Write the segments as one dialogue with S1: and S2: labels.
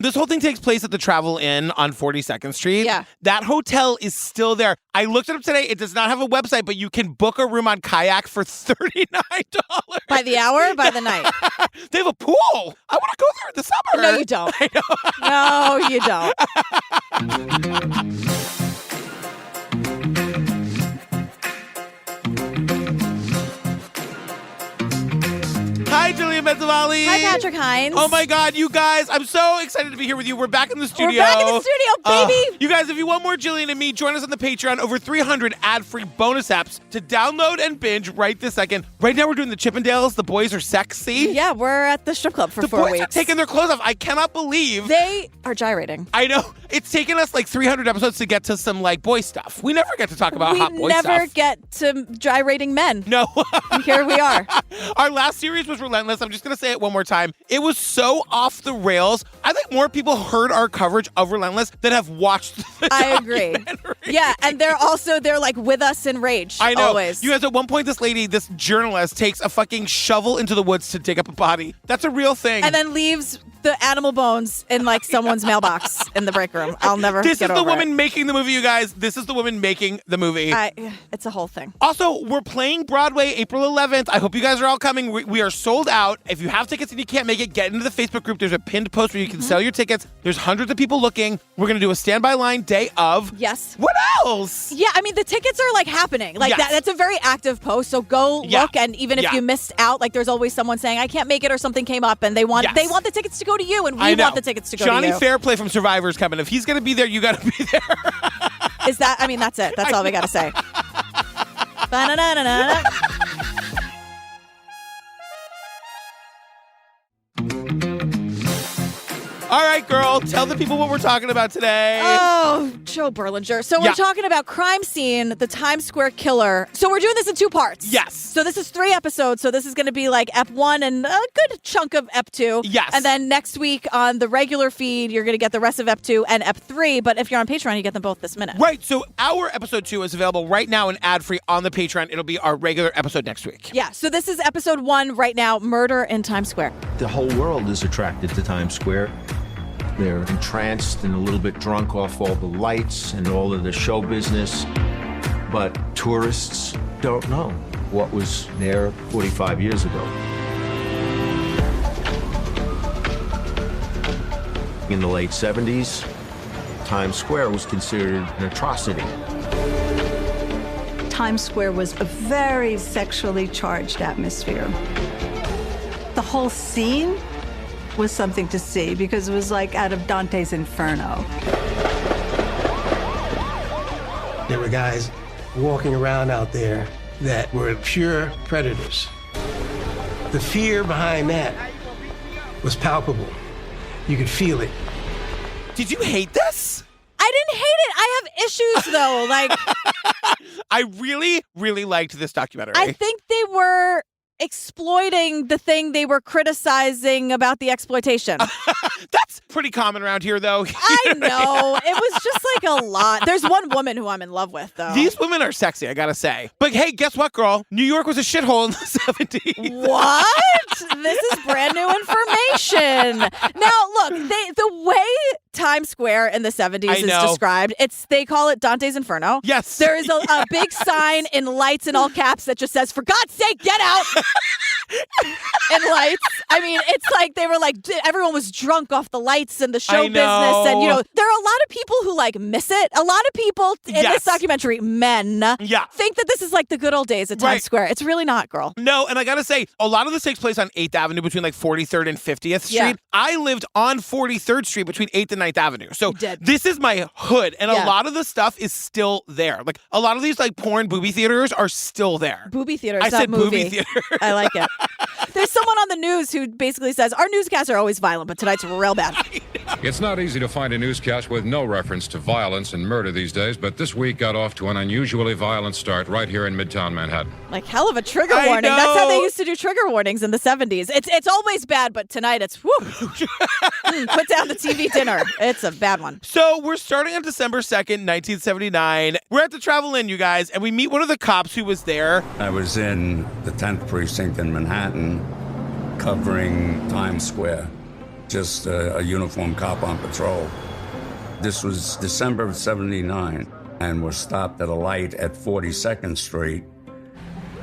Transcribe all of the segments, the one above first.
S1: This whole thing takes place at the Travel Inn on 42nd Street.
S2: Yeah.
S1: That hotel is still there. I looked it up today. It does not have a website, but you can book a room on Kayak for $39.
S2: By the hour or by the night?
S1: They have a pool. I want to go there in the summer.
S2: No, you don't.
S1: I know.
S2: No, you don't.
S1: Hi, Julia Mezzavali.
S2: Hi, Patrick Hines.
S1: Oh, my God, you guys. I'm so excited to be here with you. We're back in the studio.
S2: We're back in the studio, baby.
S1: You guys, if you want more Jillian and me, join us on the Patreon. Over 300 ad-free bonus apps to download and binge right this second. Right now, we're doing the Chippendales. The boys are sexy.
S2: Yeah, we're at the strip club for 4
S1: The boys
S2: weeks.
S1: are taking their clothes off. I cannot believe.
S2: They are gyrating.
S1: I know. It's taken us like 300 episodes to get to some like boy stuff. We never get to talk about hot boy stuff.
S2: We never get to gyrating men.
S1: No.
S2: And here we are.
S1: Our last series was relentless. I'm just going to say it one more time. It was so off the rails. I think more people heard our coverage of Relentless than have watched the
S2: agree. Yeah, and they're like with us in rage.
S1: I know.
S2: Always.
S1: You guys, at one point, this journalist takes a fucking shovel into the woods to dig up a body. That's a real thing.
S2: And then leaves the animal bones in like someone's mailbox in the break room. I'll never
S1: This
S2: get
S1: is the
S2: over
S1: woman
S2: it.
S1: making the movie, you guys. This is the woman making the movie.
S2: It's a whole thing.
S1: Also, we're playing Broadway April 11th. I hope you guys are all coming. We are sold out. If you have tickets and you can't make it, get into the Facebook group. There's a pinned post where you can sell your tickets. There's hundreds of people looking. We're going to do a standby line day of.
S2: Yes.
S1: What else?
S2: Yeah, I mean, the tickets are like happening. Like
S1: Yes.
S2: that's a very active post. So go look. And even if you missed out, like there's always someone saying, I can't make it or something came up and they want the tickets to go to you and we want the tickets to go
S1: Johnny
S2: to you.
S1: Fairplay from Survivor's coming. If he's going to be there, you got to be there.
S2: Is that, I mean, that's it. That's all we got to say. Ba-na-na-na-na.
S1: All right, girl, tell the people what we're talking about today.
S2: Oh, Joe Berlinger. So we're talking about Crime Scene, the Times Square Killer. So we're doing this in 2 parts.
S1: Yes.
S2: So this is 3 episodes. So this is going to be like Ep 1 and a good chunk of Ep 2.
S1: Yes.
S2: And then next week on the regular feed, you're going to get the rest of Ep 2 and Ep 3. But if you're on Patreon, you get them both this minute.
S1: Right. So our episode 2 is available right now and ad-free on the Patreon. It'll be our regular episode next week.
S2: Yeah. So this is episode 1 right now, Murder in Times Square.
S3: The whole world is attracted to Times Square. They're entranced and a little bit drunk off all the lights and all of the show business. But tourists don't know what was there 45 years ago. In the late 70s, Times Square was considered an atrocity.
S4: Times Square was a very sexually charged atmosphere. The whole scene was something to see because it was like out of Dante's Inferno.
S5: There were guys walking around out there that were pure predators. The fear behind that was palpable. You could feel it.
S1: Did you hate this?
S2: I didn't hate it. I have issues, though. Like,
S1: I really, really liked this documentary.
S2: I think they were exploiting the thing they were criticizing about the exploitation.
S1: That's pretty common around here, though.
S2: I know. It was just like a lot. There's one woman who I'm in love with, though.
S1: These women are sexy, I gotta say. But hey, guess what, girl? New York was a shithole in the 70s.
S2: What? This is brand new information. Now, look, the way Times Square in the 70s is described, they call it Dante's Inferno.
S1: Yes.
S2: There is a big sign in lights in all caps that just says, for God's sake, get out. In lights. I mean, it's like they were like, everyone was drunk off the lights and the show business. And, you know, there are a lot of people who like miss it. A lot of people in this documentary, men, think that this is like the good old days at Times Square. It's really not, girl.
S1: No, and I gotta say, a lot of this takes place on 8th Avenue between like 43rd and 50th Street.
S2: Yeah.
S1: I lived on 43rd Street between 8th and 9th Avenue. So this is my hood, and a lot of the stuff is still there. Like a lot of these like porn booby theaters are still there.
S2: Booby theaters,
S1: I
S2: not
S1: said
S2: movie.
S1: movie theater.
S2: I like it. There's someone on the news who basically says, our newscasts are always violent, but tonight's real bad.
S6: It's not easy to find a newscast with no reference to violence and murder these days, but this week got off to an unusually violent start right here in Midtown Manhattan.
S2: Like hell of a trigger warning.
S1: know.
S2: That's how they used to do trigger warnings in the 70s. It's always bad, but tonight it's whoo. Put down the TV dinner. It's a bad one.
S1: So we're starting on December 2nd, 1979. We're at the Travel Inn, you guys, and we meet one of the cops who was there.
S7: I was in the 10th precinct in Manhattan covering Times Square. just a uniformed cop on patrol. This was December of '79, and we're stopped at a light at 42nd Street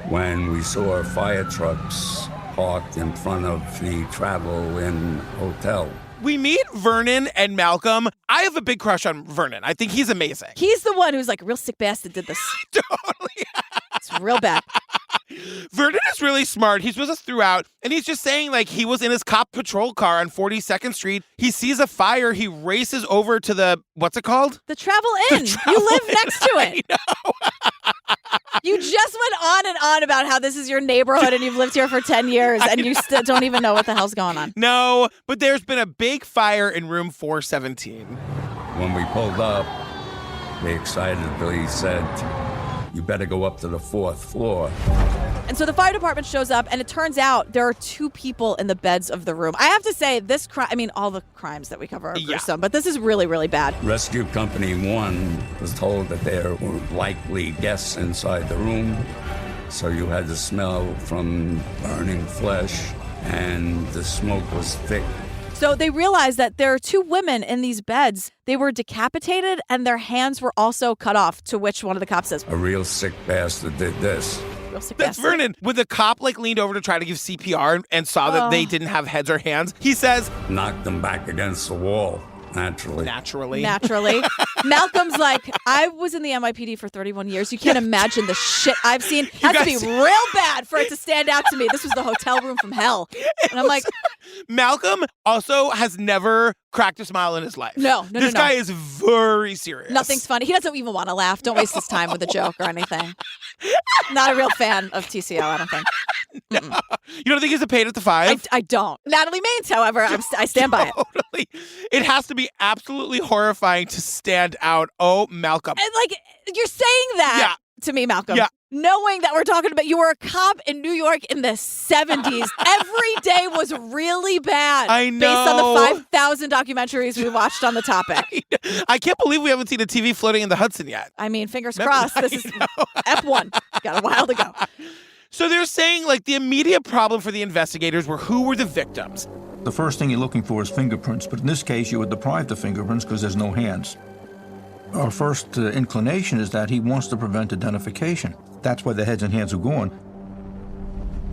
S7: when we saw fire trucks parked in front of the Travel Inn Hotel.
S1: We meet Vernon and Malcolm. I have a big crush on Vernon. I think he's amazing.
S2: He's the one who's like, a real sick bastard did this.
S1: Totally.
S2: It's real bad.
S1: Vernon is really smart. He's with us throughout, and he's just saying, like, he was in his cop patrol car on 42nd Street. He sees a fire. He races over to the, what's it called?
S2: The Travel Inn. You live next to it.
S1: I know.
S2: You just went on and on about how this is your neighborhood and you've lived here for 10 years and you still don't even know what the hell's going on.
S1: No, but there's been a big fire in room 417.
S7: When we pulled up, they excitedly said, "You better go up to the 4th floor."
S2: And so the fire department shows up, and it turns out there are 2 people in the beds of the room. I have to say, this crime, I mean, all the crimes that we cover are gruesome, but this is really, really bad.
S7: Rescue Company 1 was told that there were likely guests inside the room, so you had the smell from burning flesh, and the smoke was thick.
S2: So they realized that there are 2 women in these beds. They were decapitated, and their hands were also cut off, to which one of the cops says,
S7: "A real sick bastard did this."
S1: That's Vernon. When the cop leaned over to try to give CPR and saw that they didn't have heads or hands, he says,
S7: "Knocked them back against the wall, naturally."
S2: Naturally. Malcolm's like, I was in the NYPD for 31 years. You can't imagine the shit I've seen. It has to be real bad for it to stand out to me. This was the hotel room from hell. And I'm like,
S1: Malcolm also has never cracked a smile in his life.
S2: No.
S1: This guy is very serious.
S2: Nothing's funny. He doesn't even want to laugh. Don't waste his time with a joke or anything. Not a real fan of TCO, I don't think.
S1: No. You don't think he's a pain at the 5?
S2: I don't. Natalie Maines, however, I stand by it.
S1: Totally. It has to be absolutely horrifying to stand out. Oh, Malcolm.
S2: And like, you're saying that to me, Malcolm.
S1: Yeah.
S2: Knowing that we're talking about you were a cop in New York in the 70s. Every day was really bad.
S1: I know.
S2: Based on the 5,000 documentaries we watched on the topic.
S1: I can't believe we haven't seen a TV floating in the Hudson yet.
S2: I mean, fingers crossed. This is F1. Got a while to go.
S1: So they're saying, like, the immediate problem for the investigators were who were the victims.
S8: The first thing you're looking for is fingerprints, but in this case, you were deprived of fingerprints because there's no hands. Our first inclination is that he wants to prevent identification. That's why the heads and hands are gone.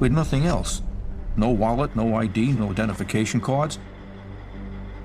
S8: With nothing else. No wallet, no ID, no identification cards.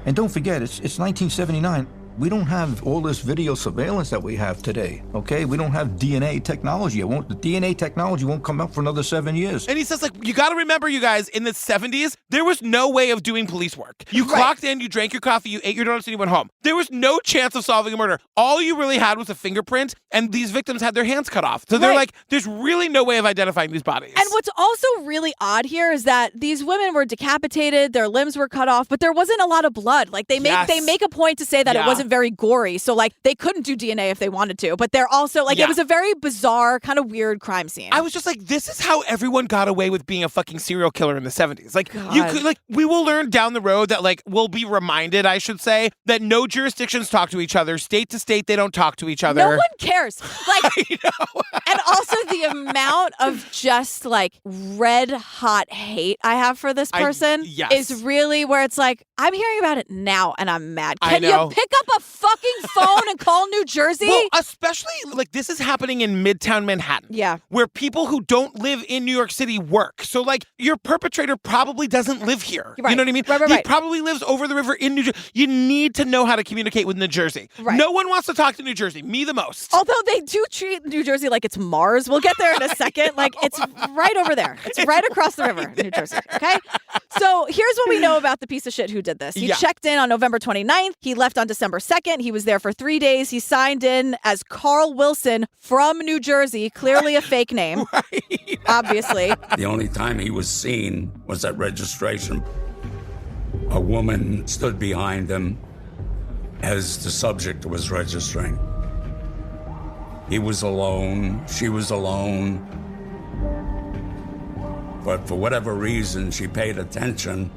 S8: And don't forget, it's 1979. We don't have all this video surveillance that we have today, okay? We don't have DNA technology. The DNA technology won't come up for another 7 years.
S1: And he says, like, you got to remember, you guys, in the 70s, there was no way of doing police work. You clocked in, you drank your coffee, you ate your donuts, and you went home. There was no chance of solving a murder. All you really had was a fingerprint, and these victims had their hands cut off. So they're like, there's really no way of identifying these bodies.
S2: And what's also really odd here is that these women were decapitated, their limbs were cut off, but there wasn't a lot of blood. Like, they make a point to say that it wasn't very gory. So, like, they couldn't do DNA if they wanted to, but they're also, like, it was a very bizarre, kind of weird crime scene.
S1: I was just like, this is how everyone got away with being a fucking serial killer in the 70s. Like, you could, like, we will learn down the road that, like, we'll be reminded, I should say, that no jurisdictions talk to each other. State to state, they don't talk to each other.
S2: No one cares. Like,
S1: I know.
S2: And also the amount of just, like, red hot hate I have for this person is really where it's like, I'm hearing about it now and I'm mad. Can you pick up a fucking phone and call New Jersey?
S1: Well, especially, like, this is happening in Midtown Manhattan.
S2: Yeah.
S1: Where people who don't live in New York City work. So, like, your perpetrator probably doesn't live here.
S2: Right.
S1: You know what I mean?
S2: Right.
S1: He probably lives over the river in New Jersey. You need to know how to communicate with New Jersey.
S2: Right.
S1: No one wants to talk to New Jersey. Me the most.
S2: Although they do treat New Jersey like it's Mars. We'll get there in a second. Like, it's right over there. It's right across the river, New Jersey. Okay? So here's what we know about the piece of shit who did this. He checked in on November 29th. He left on December 2nd. He was there for 3 days. He signed in as Carl Wilson from New Jersey, clearly a fake name, obviously.
S7: The only time he was seen was at registration. A woman stood behind him as the subject was registering. He was alone. She was alone. But for whatever reason, she paid attention.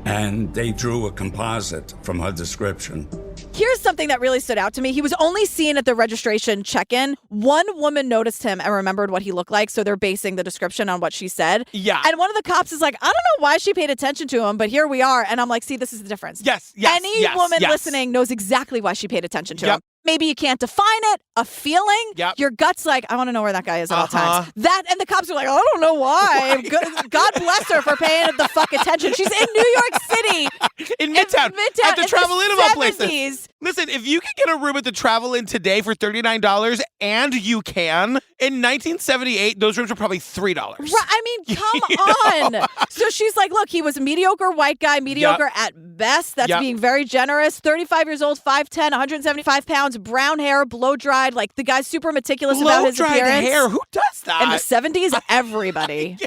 S7: And they drew a composite from her description.
S2: Here's something that really stood out to me. He was only seen at the registration check-in. One woman noticed him and remembered what he looked like, so they're basing the description on what she said.
S1: Yeah.
S2: And one of the cops is like, I don't know why she paid attention to him, but here we are. And I'm like, see, this is the difference.
S1: Yes.
S2: Any woman listening knows exactly why she paid attention to him. Maybe you can't define it, a feeling. Your gut's like, I want to know where that guy is at all times. And the cops are like, I don't know why. God bless her for paying the fuck attention. She's in New York City.
S1: In Midtown. At the Travel Inn of all places. Listen, if you can get a room at the Travel Inn today for $39, and you can, in 1978, those rooms were probably $3.
S2: Right, I mean, come on. So she's like, look, he was a mediocre white guy, mediocre at best. That's being very generous. 35 years old, 5'10", 175 pounds, brown hair, blow-dried. Like, the guy's super meticulous about his appearance.
S1: Blow-dried hair? Who does that?
S2: In the 70s, everybody.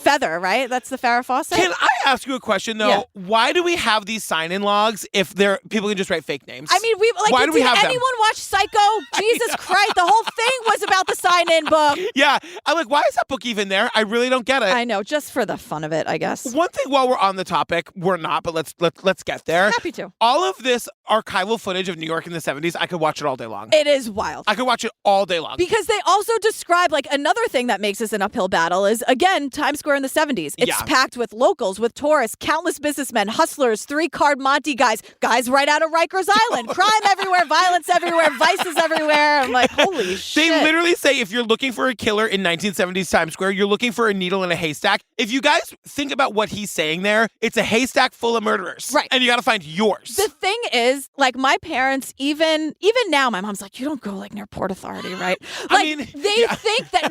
S2: Feather, right? That's the Farrah Fawcett.
S1: Can I ask you a question, though? Why do we have these sign-in logs if people can just write fake names?
S2: I mean,
S1: why do we have them?
S2: Anyone watch Psycho? Jesus Christ, the whole thing was about the sign-in book.
S1: Yeah. I'm like, why is that book even there? I really don't get it.
S2: I know, just for the fun of it, I guess.
S1: One thing while we're on the topic, we're not, but let's get there.
S2: Happy to.
S1: All of this archival footage of New York in the 70s, I could watch it all day long.
S2: It is wild.
S1: I could watch it all day long.
S2: Because they also describe, like, another thing that makes this an uphill battle is, again, Times Square in the 70s. It's packed with locals, with tourists, countless businessmen, hustlers, three-card Monte guys right out of Rikers Island. Crime everywhere, violence everywhere, vices everywhere. I'm like, holy shit.
S1: They literally say if you're looking for a killer in 1970s Times Square, you're looking for a needle in a haystack. If you guys think about what he's saying there, it's a haystack full of murderers.
S2: Right.
S1: And you got to find yours.
S2: The thing is, like, my parents, even now, my mom's like, you don't go, like, near Port Authority, right? Like,
S1: I mean,
S2: they think that,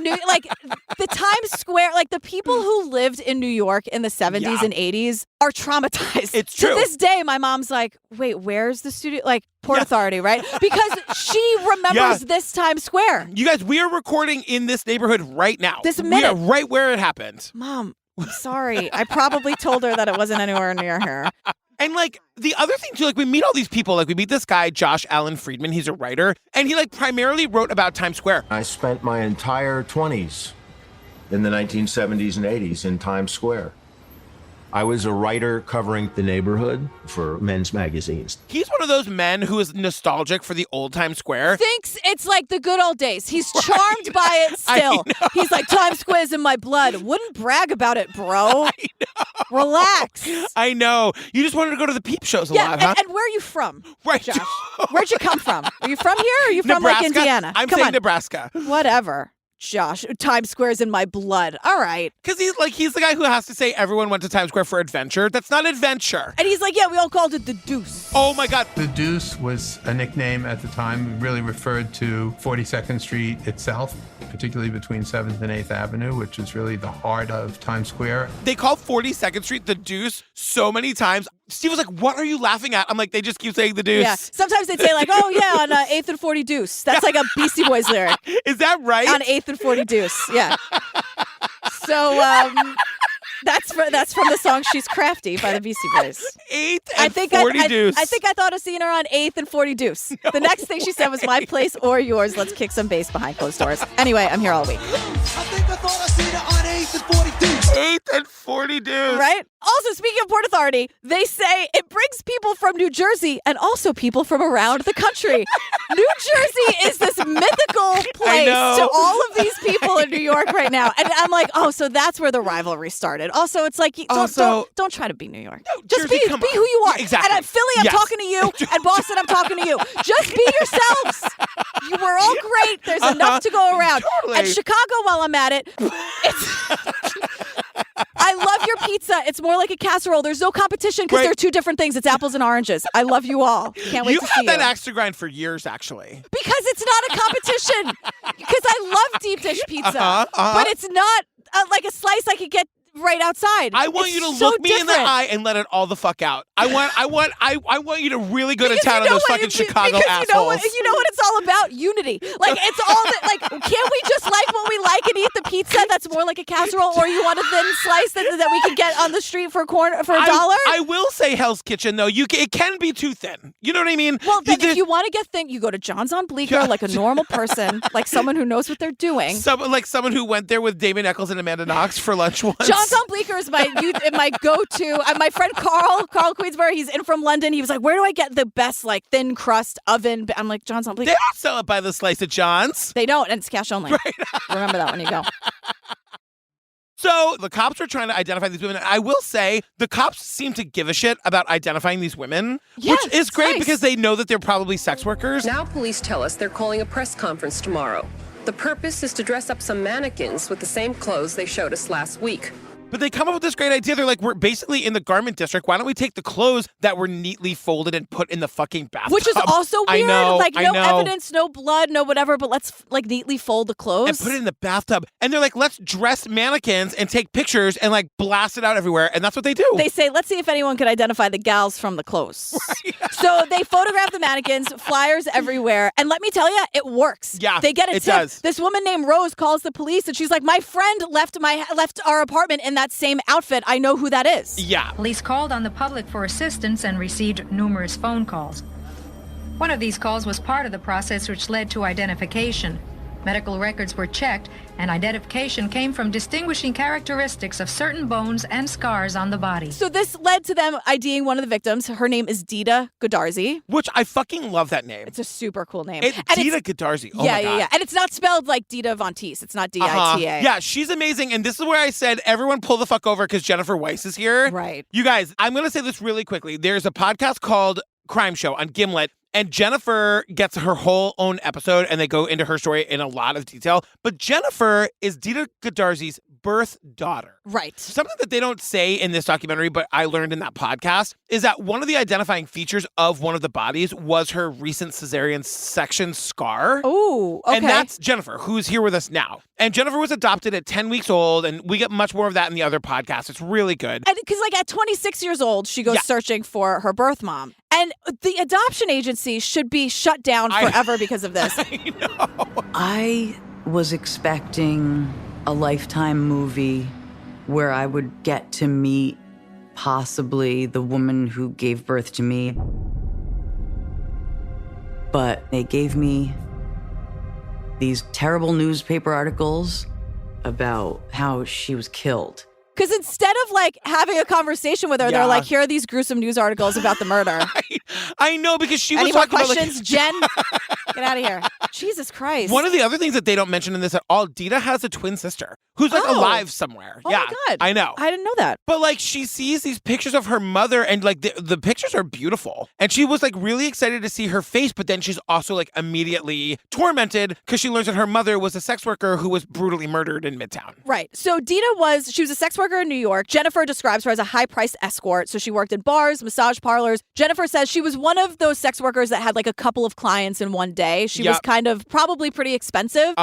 S2: the Times Square, like, the people who lived in New York in the 70s and 80s are traumatized.
S1: It's true.
S2: To this day, my mom's like, wait, where's the studio? Like, Port Authority, right? Because she remembers this Times Square.
S1: You guys, we are recording in this neighborhood right now.
S2: This minute.
S1: We are right where it happened.
S2: Mom, I'm sorry. I probably told her that it wasn't anywhere near her.
S1: And, like, the other thing, too, like, we meet all these people. Like, we meet this guy, Josh Allen Friedman. He's a writer. And he, like, primarily wrote about Times Square.
S3: I spent my entire 20s in the 1970s and 80s in Times Square. I was a writer covering the neighborhood for men's magazines.
S1: He's one of those men who is nostalgic for the old Times Square.
S2: Thinks it's like the good old days. He's charmed by it still. He's like, Times Square's in my blood. Wouldn't brag about it, bro. Relax.
S1: I know. You just wanted to go to the peep shows a lot, huh?
S2: And where are you from,
S1: right,
S2: Josh? Where'd you come from? Are you from here or are you from,
S1: Nebraska?
S2: like, Indiana?
S1: I'm saying Nebraska.
S2: Whatever. Josh, Times Square's in my blood. All right.
S1: Because he's the guy who has to say everyone went to Times Square for adventure. That's not adventure.
S2: And he's like, yeah, we all called it the Deuce.
S1: Oh, my God.
S9: The Deuce was a nickname at the time. It really referred to 42nd Street itself, particularly between 7th and 8th Avenue, which is really the heart of Times Square.
S1: They call 42nd Street the Deuce so many times. Steve was like, what are you laughing at? I'm like, they just keep saying the Deuce.
S2: Yeah. Sometimes they'd say, like, oh, yeah, on 8th and 40 Deuce. That's like a Beastie Boys lyric.
S1: Is that right?
S2: On 8th and 40 Deuce. Yeah. So, that's from the song She's Crafty by the Beastie Boys.
S1: 8th and 40 Deuce.
S2: I think I thought of seeing her on 8th and 40 Deuce. No the next thing she said was, my place or yours. Let's kick some bass behind closed doors. Anyway, I'm here all week.
S10: I think I thought I seen her on 8th and 40 Deuce.
S1: 8th and 40 Deuce.
S2: Right? Also, speaking of Port Authority, they say it brings people from New Jersey and also people from around the country. New Jersey is this mythical place to all of these people in New York right now. And I'm like, oh, so that's where the rivalry started. Also, it's like, don't try to be New York.
S1: No,
S2: just
S1: Jersey,
S2: be who you are.
S1: Yeah, exactly.
S2: And at Philly, I'm talking to you. And Boston, I'm talking to you. Just be yourselves. You were all great. There's enough to go around.
S1: Totally.
S2: And Chicago, while I'm at it, I love your pizza. It's more like a casserole. There's no competition because they're two different things. It's apples and oranges. I love you all. Can't wait to see you.
S1: You've had that axe to grind for years, actually.
S2: Because it's not a competition. Because I love deep dish pizza. But it's not like a slice I could get right outside.
S1: I want you to look me in the eye and let it all the fuck out. I want you to really go to town on those fucking Chicago assholes.
S2: You know what it's all about? Unity. Like, it's all that, like, can't we just like what we like and eat the pizza that's more like a casserole, or you want a thin slice that we can get on the street for $1?
S1: I will say Hell's Kitchen, though. It can be too thin. You know what I mean?
S2: Well, then if you want to get thin, you go to John's on Bleecker like a normal person, like someone who knows what they're doing.
S1: Like someone who went there with Damon Eccles and Amanda Knox for lunch once.
S2: John's Tom Bleecker is my go-to. My friend Carl Queensborough, he's in from London. He was like, where do I get the best like thin crust oven? I'm like, John Tom Bleecker.
S1: They don't sell it by the slice at John's.
S2: They don't, and it's cash only.
S1: Right.
S2: Remember that when you go.
S1: So the cops are trying to identify these women. I will say the cops seem to give a shit about identifying these women,
S2: Yes,
S1: which is great
S2: nice.
S1: because they know that they're probably sex workers.
S11: Now police tell us they're calling a press conference tomorrow. The purpose is to dress up some mannequins with the same clothes they showed us last week.
S1: But they come up with this great idea. They're like, we're basically in the garment district. Why don't we take the clothes that were neatly folded and put in the fucking bathtub?
S2: Which is also weird.
S1: I know,
S2: like, no
S1: I know.
S2: evidence, no blood, no whatever, but let's like neatly fold the clothes.
S1: And put it in the bathtub. And they're like, let's dress mannequins and take pictures and like blast it out everywhere. And that's what they do.
S2: They say, let's see if anyone can identify the gals from the clothes. Right. So they photograph the mannequins, flyers everywhere. And let me tell you, it works.
S1: Yeah,
S2: They get a
S1: it
S2: tip.
S1: does.
S2: This woman named Rose calls the police and she's like, my friend left our apartment in that same outfit. I know who that is.
S1: Yeah.
S12: Police called on the public for assistance and received numerous phone calls. One of these calls was part of the process which led to identification. Medical records were checked, and identification came from distinguishing characteristics of certain bones and scars on the body.
S2: So this led to them IDing one of the victims. Her name is Dita Godarzi.
S1: Which I fucking love that name.
S2: It's a super cool name.
S1: Dita Godarzi. Oh my God.
S2: Yeah. And it's not spelled like Dita Von Teese. It's not D-I-T-A.
S1: Yeah, she's amazing. And this is where I said, everyone pull the fuck over because Jennifer Weiss is here.
S2: Right.
S1: You guys, I'm going to say this really quickly. There's a podcast called Crime Show on Gimlet. And Jennifer gets her whole own episode, and they go into her story in a lot of detail. But Jennifer is Dita Godarzi's birth daughter.
S2: Right.
S1: Something that they don't say in this documentary, but I learned in that podcast, is that one of the identifying features of one of the bodies was her recent cesarean section scar.
S2: Oh, okay.
S1: And that's Jennifer, who's here with us now. And Jennifer was adopted at 10 weeks old, and we get much more of that in the other podcasts. It's really good.
S2: Because like at 26 years old, she goes searching for her birth mom. And the adoption agency should be shut down forever because of this.
S1: I know.
S13: I was expecting a Lifetime movie where I would get to meet possibly the woman who gave birth to me. But they gave me these terrible newspaper articles about how she was killed.
S2: Because instead of like having a conversation with her, they're like, here are these gruesome news articles about the murder.
S1: I know, because she was
S2: Any more
S1: talking
S2: questions,
S1: about like,
S2: Jen? Get out of here. Jesus Christ.
S1: One of the other things that they don't mention in this at all, Dita has a twin sister who's like alive somewhere.
S2: Oh
S1: yeah,
S2: my God.
S1: I know.
S2: I didn't know that.
S1: But like she sees these pictures of her mother and like the pictures are beautiful. And she was like really excited to see her face, but then she's also like immediately tormented because she learns that her mother was a sex worker who was brutally murdered in Midtown.
S2: Right. So Dita she was a sex worker in New York. Jennifer describes her as a high-priced escort. So she worked in bars, massage parlors. Jennifer says she was one of those sex workers that had like a couple of clients in one day. She was kind of probably pretty expensive.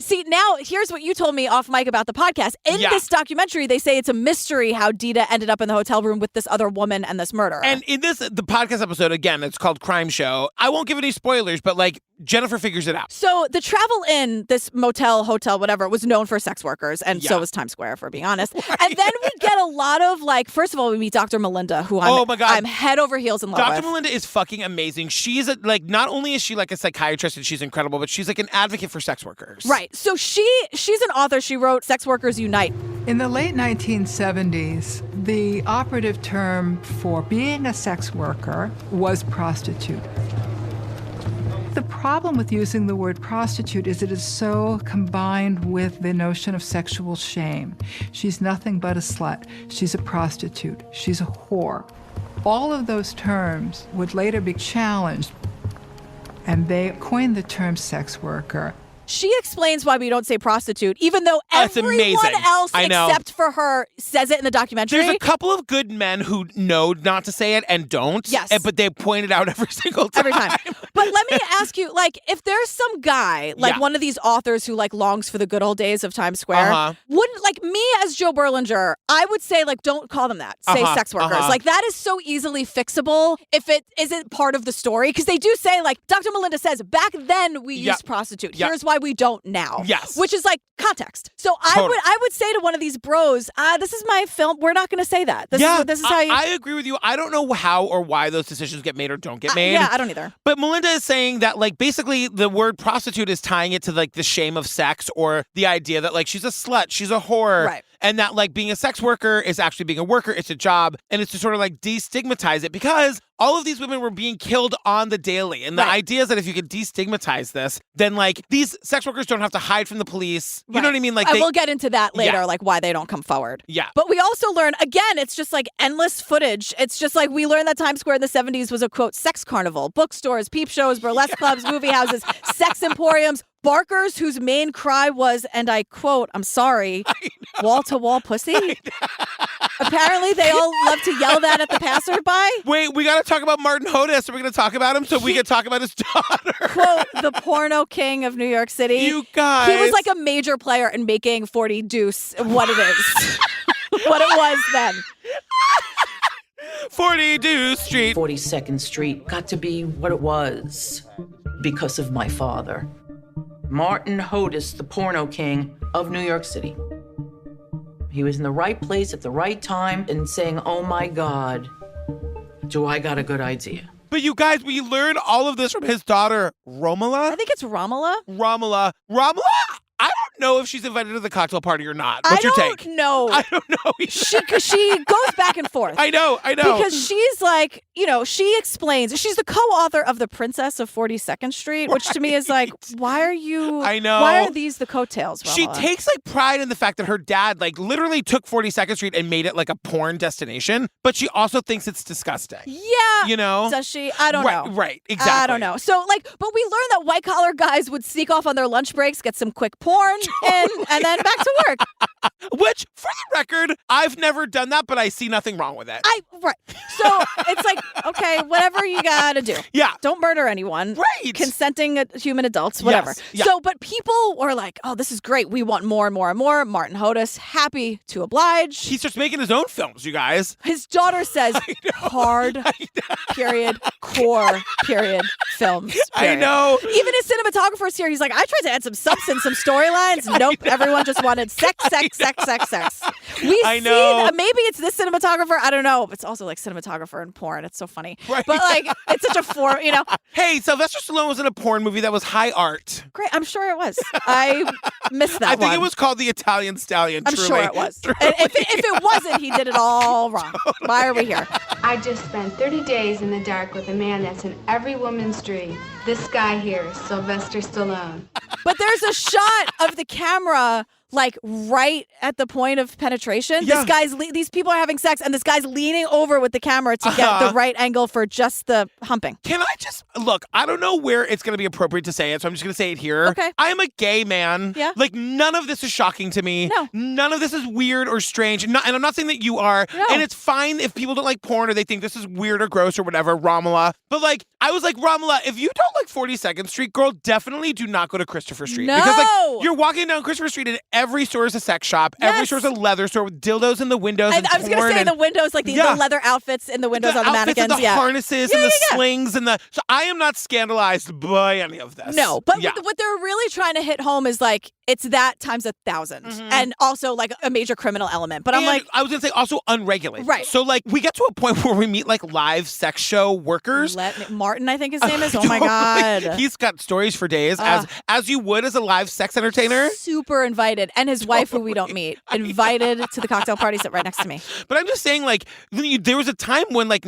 S2: See, now here's what you told me off mic about the podcast. In this documentary, they say it's a mystery how Dita ended up in the hotel room with this other woman and this murder.
S1: And in the podcast episode, again, it's called Crime Show. I won't give any spoilers, but like Jennifer figures it out.
S2: So the Travel Inn, this motel, hotel, whatever, was known for sex workers. And so was Times Square, for being honest. Right. And then we get a lot of like, first of all, we meet Dr. Melinda, who I'm head over heels in love with.
S1: Dr. Melinda is fucking amazing. She's like, not only is she like a psychiatrist and she's incredible, but she's like an advocate for sex workers.
S2: Right. So she's an author. She wrote Sex Workers Unite.
S14: In the late 1970s, the operative term for being a sex worker was prostitute. The problem with using the word prostitute is it is so combined with the notion of sexual shame. She's nothing but a slut. She's a prostitute. She's a whore. All of those terms would later be challenged, and they coined the term sex worker.
S2: She explains why we don't say prostitute, even though everyone else except for her says it in the documentary.
S1: There's a couple of good men who know not to say it and don't.
S2: Yes.
S1: But they point it out every single time.
S2: Every time. But let me ask you, like, if there's some guy, like one of these authors who like longs for the good old days of Times Square, wouldn't, like me as Joe Berlinger, I would say, like, don't call them that. Say sex workers. Like, that is so easily fixable if it isn't part of the story. Because they do say, like, Dr. Melinda says, back then we used prostitute. Here's why we don't now.
S1: Yes.
S2: Which is like context. So I would say to one of these bros, this is my film. We're not going to say that. This is how you...
S1: I agree with you. I don't know how or why those decisions get made or don't get made.
S2: Yeah, I don't either.
S1: But Melinda is saying that, like, basically the word prostitute is tying it to, like, the shame of sex or the idea that, like, she's a slut, she's a whore.
S2: Right.
S1: And that like being a sex worker is actually being a worker. It's a job. And it's to sort of like destigmatize it because all of these women were being killed on the daily. And the idea is that if you could destigmatize this, then like these sex workers don't have to hide from the police. You know what I mean? Like
S2: we'll get into that later, like why they don't come forward.
S1: Yeah.
S2: But we also learn, again, it's just like endless footage. It's just like we learned that Times Square in the 70s was a, quote, sex carnival. Bookstores, peep shows, burlesque clubs, movie houses, sex emporiums, barkers whose main cry was, and I quote, I'm sorry, wall-to-wall pussy? Apparently they all love to yell that at the passerby.
S1: Wait, we got to talk about Martin Hodes. Are we going to talk about him so we can talk about his daughter?
S2: Quote, the porno king of New York City.
S1: You guys.
S2: He was like a major player in making 40 Deuce what it is. What it was then.
S1: 40 Deuce Street.
S13: 42nd Street got to be what it was because of my father. Martin Hodes, the porno king of New York City. He was in the right place at the right time and saying, oh my God, do I got a good idea.
S1: But you guys, we learned all of this from his daughter, Romola.
S2: I think it's Romola.
S1: Romola. I don't know if she's invited to the cocktail party or not. What's your take?
S2: No.
S1: I don't know either.
S2: She goes back and forth.
S1: I know.
S2: Because she's like, she explains. She's the co-author of The Princess of 42nd Street, which to me is like, why are you...
S1: I know.
S2: Why are these the coattails, Romola?
S1: She takes like pride in the fact that her dad like literally took 42nd Street and made it like a porn destination, but she also thinks it's disgusting.
S2: Yeah.
S1: Does
S2: she? I don't know.
S1: Right. Exactly.
S2: I don't know. So but we learned that white collar guys would sneak off on their lunch breaks, get some quick porn in, and then back to work.
S1: Which, for the record, I've never done that, but I see nothing wrong with it.
S2: Right. So it's like, okay, whatever you gotta do.
S1: Yeah.
S2: Don't murder anyone.
S1: Right.
S2: Consenting human adults, whatever.
S1: Yes. Yeah.
S2: So, but people were like, oh, this is great. We want more and more and more. Martin Hodes, happy to oblige.
S1: He starts making his own films, you guys.
S2: His daughter says hard, period, core, period, films. Period.
S1: I know.
S2: Even his cinematographer's here. He's like, I tried to add some substance, some storylines. Nope. Everyone just wanted sex. We see maybe it's this cinematographer. I don't know. It's also like cinematographer and porn. It's so funny.
S1: Right.
S2: But like, it's such a form,
S1: Hey, Sylvester Stallone was in a porn movie that was high art.
S2: Great. I'm sure it was. I missed that
S1: I think
S2: one.
S1: it was called The Italian Stallion.
S2: I'm sure it was. And if it wasn't, he did it all wrong. Why are we here?
S15: I just spent 30 days in the dark with a man that's in every woman's dream. This guy here, Sylvester Stallone.
S2: But there's a shot of the camera like right at the point of penetration.
S1: Yeah.
S2: These people are having sex and this guy's leaning over with the camera to get the right angle for just the humping.
S1: Can I just look, I don't know where it's going to be appropriate to say it, so I'm just going to say it here.
S2: Okay.
S1: I am a gay man.
S2: Yeah.
S1: Like none of this is shocking to me.
S2: No.
S1: None of this is weird or strange. And I'm not saying that you are.
S2: No.
S1: And it's fine if people don't like porn or they think this is weird or gross or whatever, Romola. But like, I was like, Romola, if you don't like 42nd Street, girl, definitely do not go to Christopher Street.
S2: No.
S1: Because like, you're walking down Christopher Street and every store is a sex shop.
S2: Yes.
S1: Every store is a leather store with dildos in the windows and
S2: I was going to say the windows, like the leather outfits in the windows on the mannequins.
S1: And the harnesses and the slings and the... So I am not scandalized by any of this.
S2: No, but what they're really trying to hit home is like, it's that times 1,000. And also like a major criminal element. But I'm like...
S1: I was going to say also unregulated.
S2: Right.
S1: So like we get to a point where we meet like live sex show workers.
S2: Martin, I think his name is. Oh my God.
S1: He's got stories for days, as you would as a live sex entertainer.
S2: Super invited. And his wife, who we don't meet, invited to the cocktail party, sit right next to me.
S1: But I'm just saying, like, there was a time when like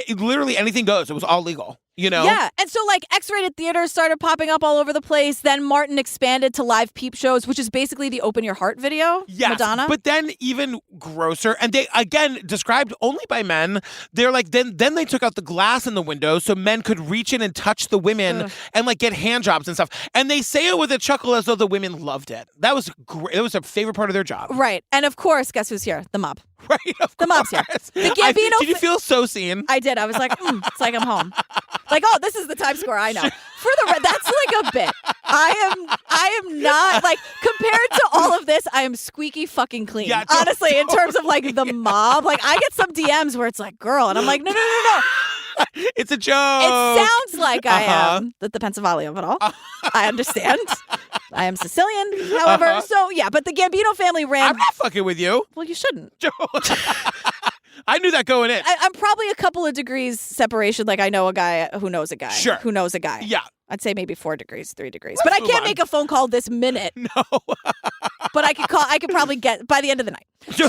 S1: literally anything goes. It was all legal.
S2: Yeah. And so like X-rated theaters started popping up all over the place. Then Martin expanded to live peep shows, which is basically the Open Your Heart video.
S1: Yes,
S2: Madonna.
S1: But then even grosser, and they, again, described only by men, they're like, then they took out the glass in the window so men could reach in and touch the women and like get hand jobs and stuff. And they say it with a chuckle as though the women loved it. That was great. It was a favorite part of their job.
S2: Right. And of course, guess who's here? The mob.
S1: Right,
S2: the mob's here. The Gambino.
S1: Did you feel so seen?
S2: I did. I was like, it's like I'm home. Like, oh, this is the Times Square I know. That's like a bit. I am not like compared to all of this. I am squeaky fucking clean. Yeah, honestly, in terms of like the mob, like I get some DMs where it's like, girl, and I'm like, no.
S1: It's a joke.
S2: It sounds like I am the Pensavalio of it all. I understand. I am Sicilian, however. So yeah, but the Gambino family ran.
S1: I'm not fucking with you.
S2: Well, you shouldn't.
S1: I knew that going in.
S2: I'm probably a couple of degrees separation. Like I know a guy who knows a guy.
S1: Sure.
S2: Who knows a guy.
S1: Yeah.
S2: I'd say maybe 4 degrees, 3 degrees. But I can't make a phone call this minute.
S1: No.
S2: but I could probably get by the end of the night. So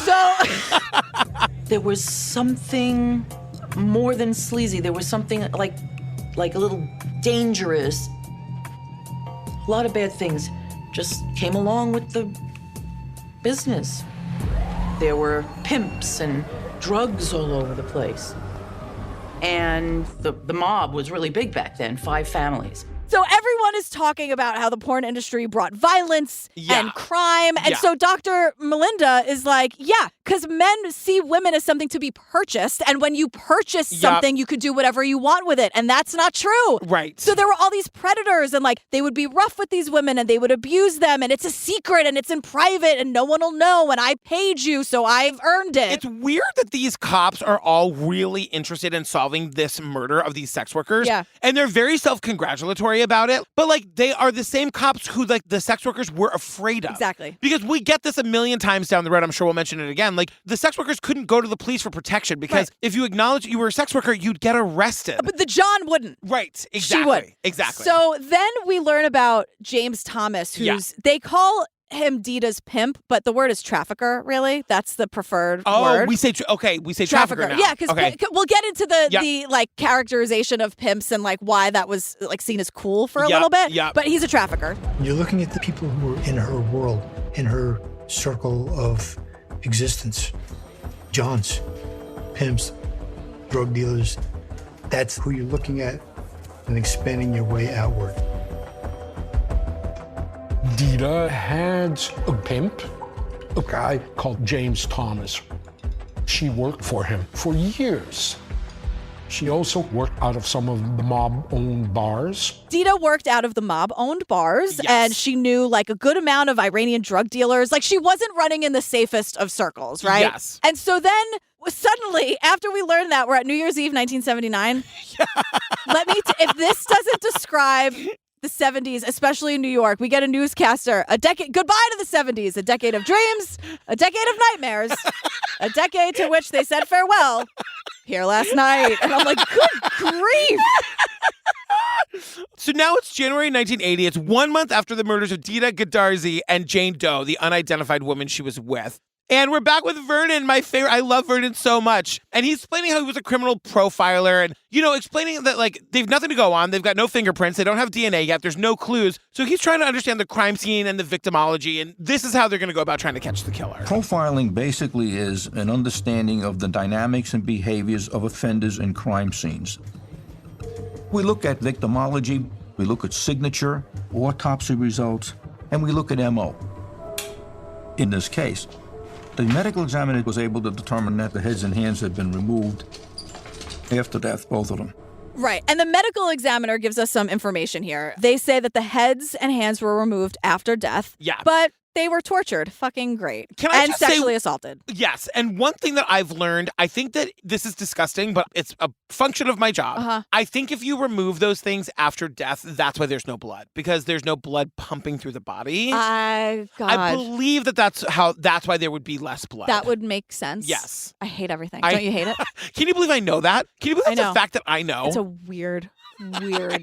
S13: there was something more than sleazy. There was something like a little dangerous. A lot of bad things just came along with the business. There were pimps and drugs all over the place. And the mob was really big back then, 5 families.
S2: So everyone is talking about how the porn industry brought violence and crime. And so Dr. Melinda is like, yeah, because men see women as something to be purchased. And when you purchase something, you could do whatever you want with it. And that's not true.
S1: Right.
S2: So there were all these predators and like they would be rough with these women and they would abuse them. And it's a secret and it's in private and no one will know. And I paid you, so I've earned it.
S1: It's weird that these cops are all really interested in solving this murder of these sex workers.
S2: Yeah.
S1: And they're very self-congratulatory about it. But like they are the same cops who like the sex workers were afraid of.
S2: Exactly.
S1: Because we get this a million times down the road. I'm sure we'll mention it again. Like the sex workers couldn't go to the police for protection because if you acknowledge you were a sex worker, you'd get arrested.
S2: But the John wouldn't.
S1: Right. Exactly.
S2: She would.
S1: Exactly.
S2: So then we learn about James Thomas, who's they call him Dita's pimp, but the word is trafficker, really. That's the preferred word.
S1: We say trafficker now.
S2: Yeah, because we'll get into the like characterization of pimps and like why that was like seen as cool for a little bit.
S1: Yeah.
S2: But he's a trafficker.
S16: You're looking at the people who are in her world, in her circle of existence. Johns, pimps, drug dealers. That's who you're looking at and expanding your way outward.
S17: Dita had a pimp, a guy called James Thomas. She worked for him for years. She also worked out of some of the mob-owned bars.
S2: Dita worked out of the mob-owned bars, and she knew like a good amount of Iranian drug dealers. Like she wasn't running in the safest of circles, right?
S1: Yes.
S2: And so then suddenly, after we learned that, we're at New Year's Eve, 1979. If this doesn't describe the 70s, especially in New York, we get a newscaster. Goodbye to the 70s, a decade of dreams, a decade of nightmares, a decade to which they said farewell here last night. And I'm like, good grief.
S1: So now it's January 1980. It's 1 month after the murders of Dita Gaddarzi and Jane Doe, the unidentified woman she was with. And we're back with Vernon, my favorite. I love Vernon so much. And he's explaining how he was a criminal profiler and, explaining that, like, they've nothing to go on. They've got no fingerprints. They don't have DNA yet. There's no clues. So he's trying to understand the crime scene and the victimology. And this is how they're going to go about trying to catch the killer.
S8: Profiling basically is an understanding of the dynamics and behaviors of offenders in crime scenes. We look at victimology, we look at signature, autopsy results, and we look at MO. In this case, the medical examiner was able to determine that the heads and hands had been removed after death, both of them.
S2: Right. And the medical examiner gives us some information here. They say that the heads and hands were removed after death.
S1: Yeah.
S2: But they were tortured. Fucking great. And sexually assaulted.
S1: Yes. And one thing that I've learned, I think that this is disgusting, but it's a function of my job. I think if you remove those things after death, that's why there's no blood, because there's no blood pumping through the body.
S2: God.
S1: I believe that's why there would be less blood.
S2: That would make sense.
S1: Yes.
S2: I hate everything. Don't you hate it?
S1: Can you believe I know that? Can you believe that's a fact that I know?
S2: It's a weird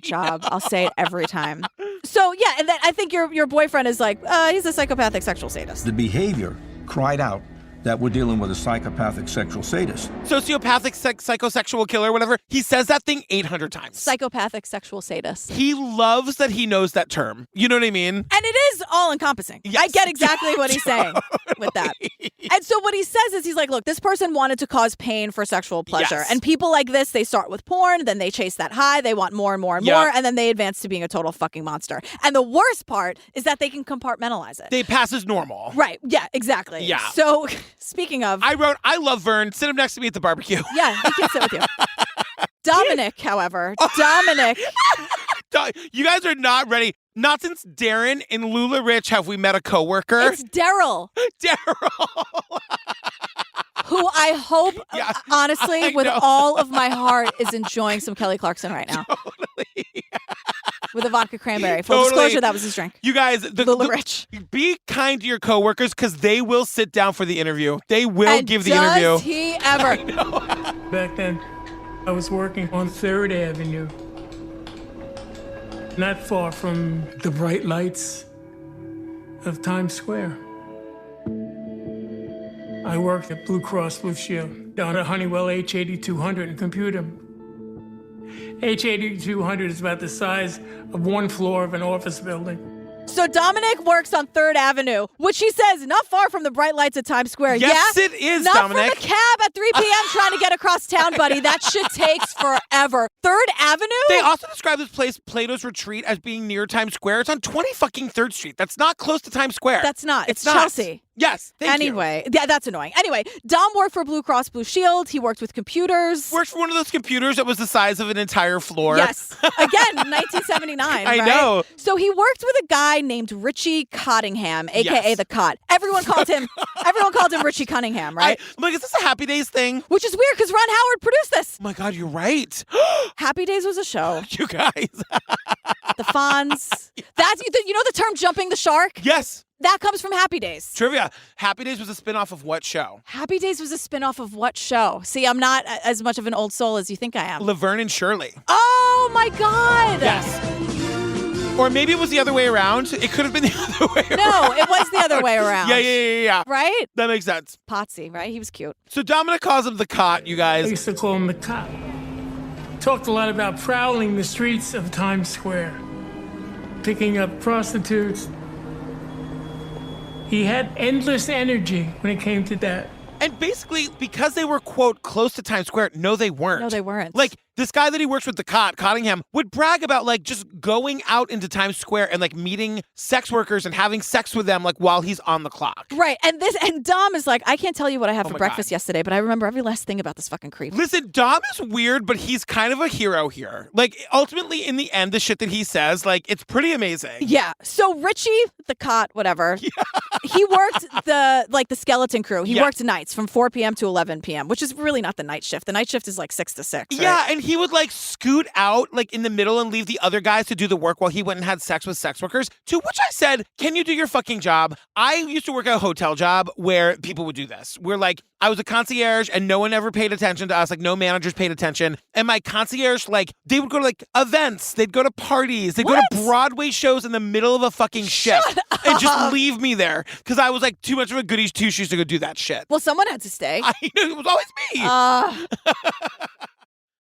S2: job. I'll say it every time. So, yeah, and then I think your boyfriend is like, he's a psychopathic sexual sadist.
S8: The behavior cried out that we're dealing with a psychopathic sexual sadist.
S1: Sociopathic psychosexual killer, whatever. He says that thing 800 times.
S2: Psychopathic sexual sadist.
S1: He loves that he knows that term. You know what I mean?
S2: And it is all-encompassing. Yes. I get exactly what he's saying with that. And so what he says is, he's like, look, this person wanted to cause pain for sexual pleasure.
S1: Yes.
S2: And people like this, they start with porn, then they chase that high, they want more and more and more, and then they advance to being a total fucking monster. And the worst part is that they can compartmentalize it.
S1: They pass as normal.
S2: Right. Yeah, exactly.
S1: Yeah.
S2: So, speaking of...
S1: I love Vern. Sit him next to me at the barbecue.
S2: Yeah, he can sit with you. Dominic, however. Dominic.
S1: You guys are not ready. Not since Darren in Lula Rich have we met a coworker.
S2: It's Daryl.
S1: Daryl.
S2: Who I hope, honestly, with all of my heart, is enjoying some Kelly Clarkson right now.
S1: Totally.
S2: With a vodka cranberry. Full disclosure, that was his drink.
S1: You guys,
S2: Lula Rich.
S1: Be kind to your coworkers, because they will sit down for the interview. They will give the interview.
S2: Does he ever?
S18: Back then, I was working on 3rd Avenue. Not far from the bright lights of Times Square. I worked at Blue Cross Blue Shield down at Honeywell H8200 in computer. H8200 is about the size of one floor of an office building.
S2: So Dominic works on 3rd Avenue, which he says not far from the bright lights at Times Square.
S1: Yes,
S2: yeah?
S1: it is,
S2: not
S1: Dominic.
S2: Not from a cab at 3 p.m. trying to get across town, buddy. That shit takes forever. 3rd Avenue?
S1: They also describe this place, Plato's Retreat, as being near Times Square. It's on 3rd Street. That's not close to Times Square.
S2: That's not. It's
S1: not.
S2: Chelsea.
S1: Yes, thank you.
S2: Anyway, yeah, that's annoying. Anyway, Dom worked for Blue Cross Blue Shield. He worked with computers.
S1: Worked for one of those computers that was the size of an entire floor.
S2: Yes. Again, 1979,
S1: I
S2: right?
S1: know.
S2: So he worked with a guy named Richie Cottingham, a.k.a.
S1: Yes.
S2: The Cot. Everyone called him Richie Cunningham, right?
S1: Like, is this a Happy Days thing?
S2: Which is weird because Ron Howard produced this.
S1: Oh my God, you're right.
S2: Happy Days was a show.
S1: You guys.
S2: The Fonz. That's, you know the term jumping the shark?
S1: Yes.
S2: That comes from Happy Days.
S1: Trivia. Happy Days was a spinoff of what show?
S2: Happy Days was a spinoff of what show? See, I'm not as much of an old soul as you think I am.
S1: Laverne and Shirley.
S2: Oh my God.
S1: Yes. Or maybe it was the other way around. It could have been the other way around.
S2: No, it was the other way around.
S1: Yeah.
S2: Right?
S1: That makes sense.
S2: Potsy, right? He was cute.
S1: So Dominic calls him the Cot, you guys.
S18: I used to call him the Cop. Talked a lot about prowling the streets of Times Square, picking up prostitutes. He had endless energy when it came to that.
S1: And basically, because they were, quote, close to Times Square, no, they weren't.
S2: No, they weren't.
S1: Like, this guy that he works with, the Cot, Cottingham, would brag about, like, just going out into Times Square and, like, meeting sex workers and having sex with them, like, while he's on the clock.
S2: Right. And Dom is like, I can't tell you what I had for
S1: my
S2: breakfast
S1: God.
S2: yesterday, but I remember every last thing about this fucking creep.
S1: Listen, Dom is weird, but he's kind of a hero here. Like, ultimately, in the end, the shit that he says, like, it's pretty amazing.
S2: Yeah. So Richie, the Cot, whatever, he worked the skeleton crew. He worked nights from 4 p.m. to 11 p.m., which is really not the night shift. The night shift is like 6 to 6. Right?
S1: Yeah, and he would, like, scoot out, like, in the middle and leave the other guys to do the work while he went and had sex with sex workers, to which I said, can you do your fucking job? I used to work at a hotel job where people would do this. Where, like, I was a concierge and no one ever paid attention to us. Like, no managers paid attention. And my concierge, like, they would go to, like, events. They'd go to parties. They'd go to Broadway shows in the middle of a fucking shift. And just leave me there. Because I was, like, too much of a goody two-shoes to go do that shit.
S2: Well, someone had to stay.
S1: I knew it was always me.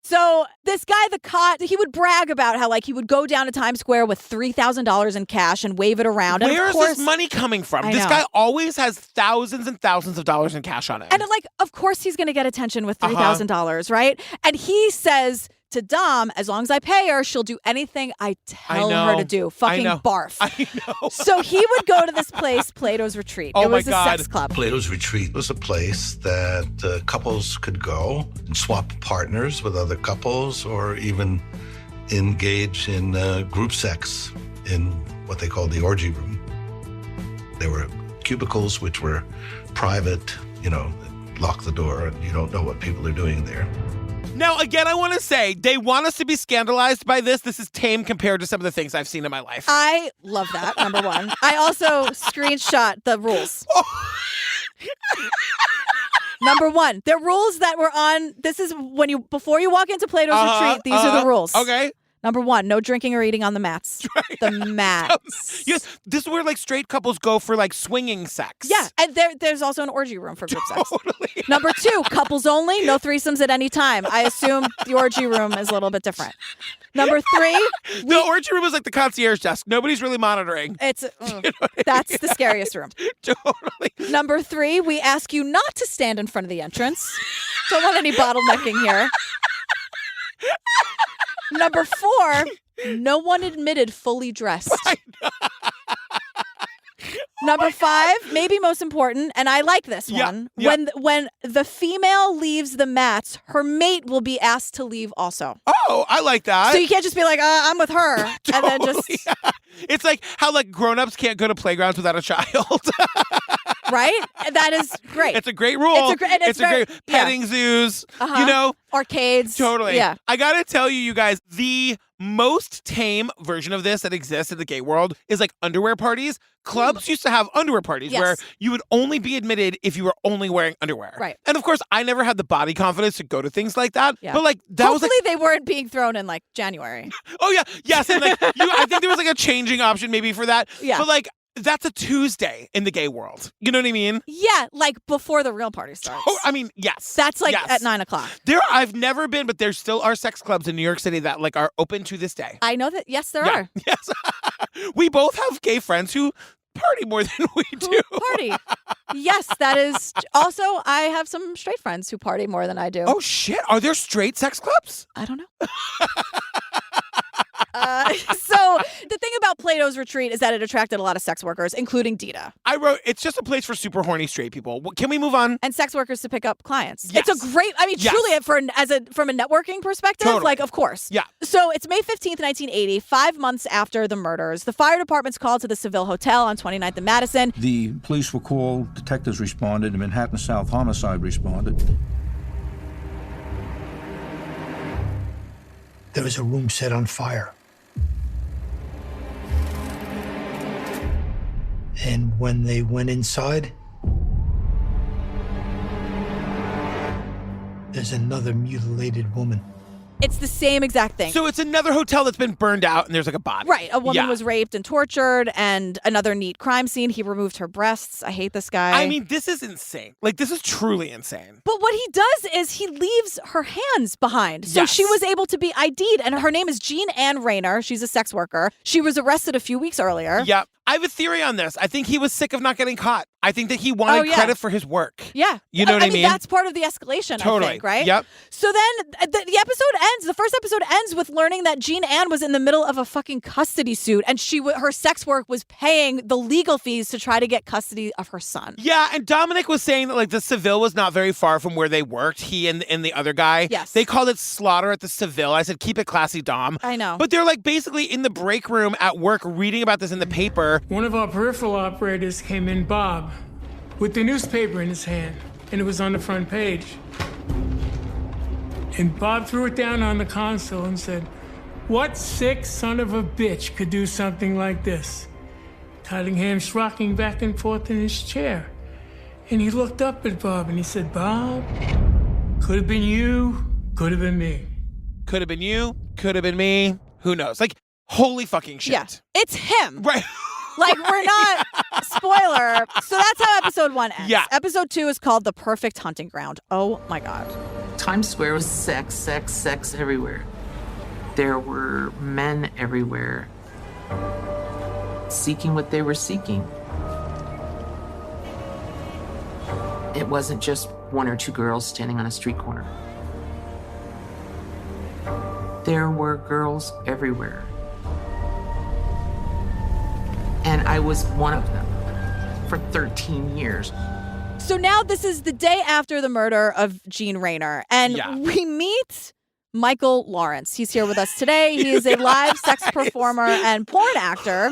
S2: So this guy, the Cot, he would brag about how, like, he would go down to Times Square with $3,000 in cash and wave it around.
S1: Where
S2: and
S1: is this money coming from?
S2: I
S1: This
S2: know.
S1: guy always has thousands and thousands of dollars in cash on him.
S2: And, like, of course he's going to get attention with $3,000, right? And he says to Dom, as long as I pay her, she'll do anything I tell her to do. Fucking barf.
S1: I know.
S2: So he would go to this place, Plato's Retreat.
S1: Oh
S2: it was
S1: my
S2: a
S1: God.
S2: sex club.
S19: Plato's Retreat was a place that couples could go and swap partners with other couples or even engage in group sex in what they called the orgy room. There were cubicles which were private, lock the door and you don't know what people are doing there.
S1: Now, again, I want to say, they want us to be scandalized by this. This is tame compared to some of the things I've seen in my life.
S2: I love that, number one. I also screenshot the rules. Number one, the rules that were on, this is before you walk into Plato's Retreat, these are the rules.
S1: Okay.
S2: Number one, no drinking or eating on the mats. The mats.
S1: Yes, this is where, like, straight couples go for, like, swinging sex.
S2: Yeah, and there's also an orgy room for group sex. Number two, couples only, no threesomes at any time. I assume the orgy room is a little bit different. Number three,
S1: the orgy room is like the concierge desk. Nobody's really monitoring.
S2: That's the scariest room.
S1: Totally.
S2: Number three, we ask you not to stand in front of the entrance. Don't want any bottlenecking here. Number four, no one admitted fully dressed. Number five, maybe most important, and I like this one.
S1: Yeah.
S2: When the female leaves the mats, her mate will be asked to leave also.
S1: Oh, I like that.
S2: So you can't just be like, I'm with her. And then just...
S1: Yeah. It's like how, like, grown-ups can't go to playgrounds without a child.
S2: Right? That is great.
S1: It's a great rule.
S2: It's a
S1: great petting zoos,
S2: arcades.
S1: Totally.
S2: Yeah.
S1: I gotta tell you guys, the most tame version of this that exists in the gay world is like underwear parties. Clubs used to have underwear parties where you would only be admitted if you were only wearing underwear.
S2: Right.
S1: And of course, I never had the body confidence to go to things like that.
S2: Yeah.
S1: But like that
S2: Hopefully
S1: was like,
S2: they weren't being thrown in like January.
S1: oh yeah, yes, and like I think there was like a changing option maybe for that.
S2: Yeah.
S1: But like that's a Tuesday in the gay world. You know what I mean?
S2: Yeah, like before the real party starts.
S1: Oh, I mean, yes.
S2: That's like
S1: yes.
S2: at 9 o'clock.
S1: I've never been, but there still are sex clubs in New York City that like are open to this day.
S2: I know that. Yes, there are.
S1: Yes. We both have gay friends who party more than we do.
S2: Party. Yes, that is. Also, I have some straight friends who party more than I do.
S1: Oh, shit. Are there straight sex clubs?
S2: I don't know. So the thing about Plato's Retreat is that it attracted a lot of sex workers, including Dita.
S1: I wrote, it's just a place for super horny straight people. Can we move on?
S2: And sex workers to pick up clients.
S1: Yes.
S2: It's a great, I mean,
S1: Yes.
S2: truly, from a networking perspective,
S1: Totally.
S2: like, of course.
S1: Yeah.
S2: So it's May 15th, 1980, 5 months after the murders. The fire department's called to the Seville Hotel on 29th and Madison.
S8: The police were called, detectives responded, and Manhattan South Homicide responded.
S16: There was a room set on fire. And when they went inside, there's another mutilated woman.
S2: It's the same exact thing.
S1: So it's another hotel that's been burned out and there's like a body.
S2: Right. A woman
S1: Yeah.
S2: was raped and tortured, and another neat crime scene. He removed her breasts. I hate this guy.
S1: I mean, this is insane. Like, this is truly insane.
S2: But what he does is he leaves her hands behind. So
S1: Yes.
S2: she was able to be ID'd, and her name is Jean Ann Rayner. She's a sex worker. She was arrested a few weeks earlier.
S1: Yeah. I have a theory on this. I think he was sick of not getting caught. I think that he wanted
S2: Oh, yeah.
S1: credit for his work.
S2: Yeah.
S1: You know what I mean?
S2: That's part of the escalation,
S1: Totally.
S2: I think, right?
S1: Yep.
S2: So then the episode ends, the first episode ends with learning that Jean Ann was in the middle of a fucking custody suit, and her sex work was paying the legal fees to try to get custody of her son.
S1: Yeah, and Dominic was saying that like the Seville was not very far from where they worked, he and the other guy.
S2: Yes.
S1: They called it slaughter at the Seville. I said, keep it classy, Dom.
S2: I know.
S1: But they're like basically in the break room at work reading about this in the paper.
S18: One of our peripheral operators came in, Bob, with the newspaper in his hand, and it was on the front page. And Bob threw it down on the console and said, "What sick son of a bitch could do something like this?" Tottingham's rocking back and forth in his chair. And he looked up at Bob and he said, "Bob, could have been you, could have been me."
S1: Could have been you, could have been me. Who knows? Like, holy fucking shit.
S2: Yeah. It's him.
S1: Right.
S2: Like, we're not, spoiler. So that's how episode 1 ends.
S1: Yeah.
S2: Episode 2 is called The Perfect Hunting Ground. Oh my God.
S13: Times Square was sex, sex, sex everywhere. There were men everywhere seeking what they were seeking. It wasn't just one or two girls standing on a street corner. There were girls everywhere. And I was one of them for 13 years.
S2: So now this is the day after the murder of Jean Rayner, and we meet Michael Lawrence. He's here with us today. He is a live sex performer and porn actor.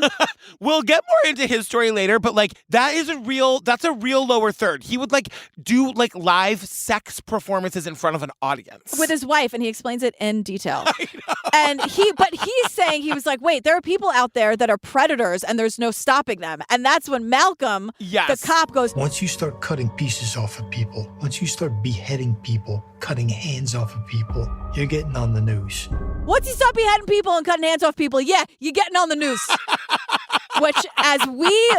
S1: We'll get more into his story later, but like that's a real lower third. He would like do like live sex performances in front of an audience
S2: With his wife, and he explains it in detail. And he's saying, he was like, wait, there are people out there that are predators and there's no stopping them. And that's when Malcolm, the cop, goes,
S16: Once you start cutting pieces off of people, once you start beheading people, cutting hands off of people, you're getting on the news.
S2: once you stop beheading people and cutting hands off people, yeah, you're getting on the news. Which, as we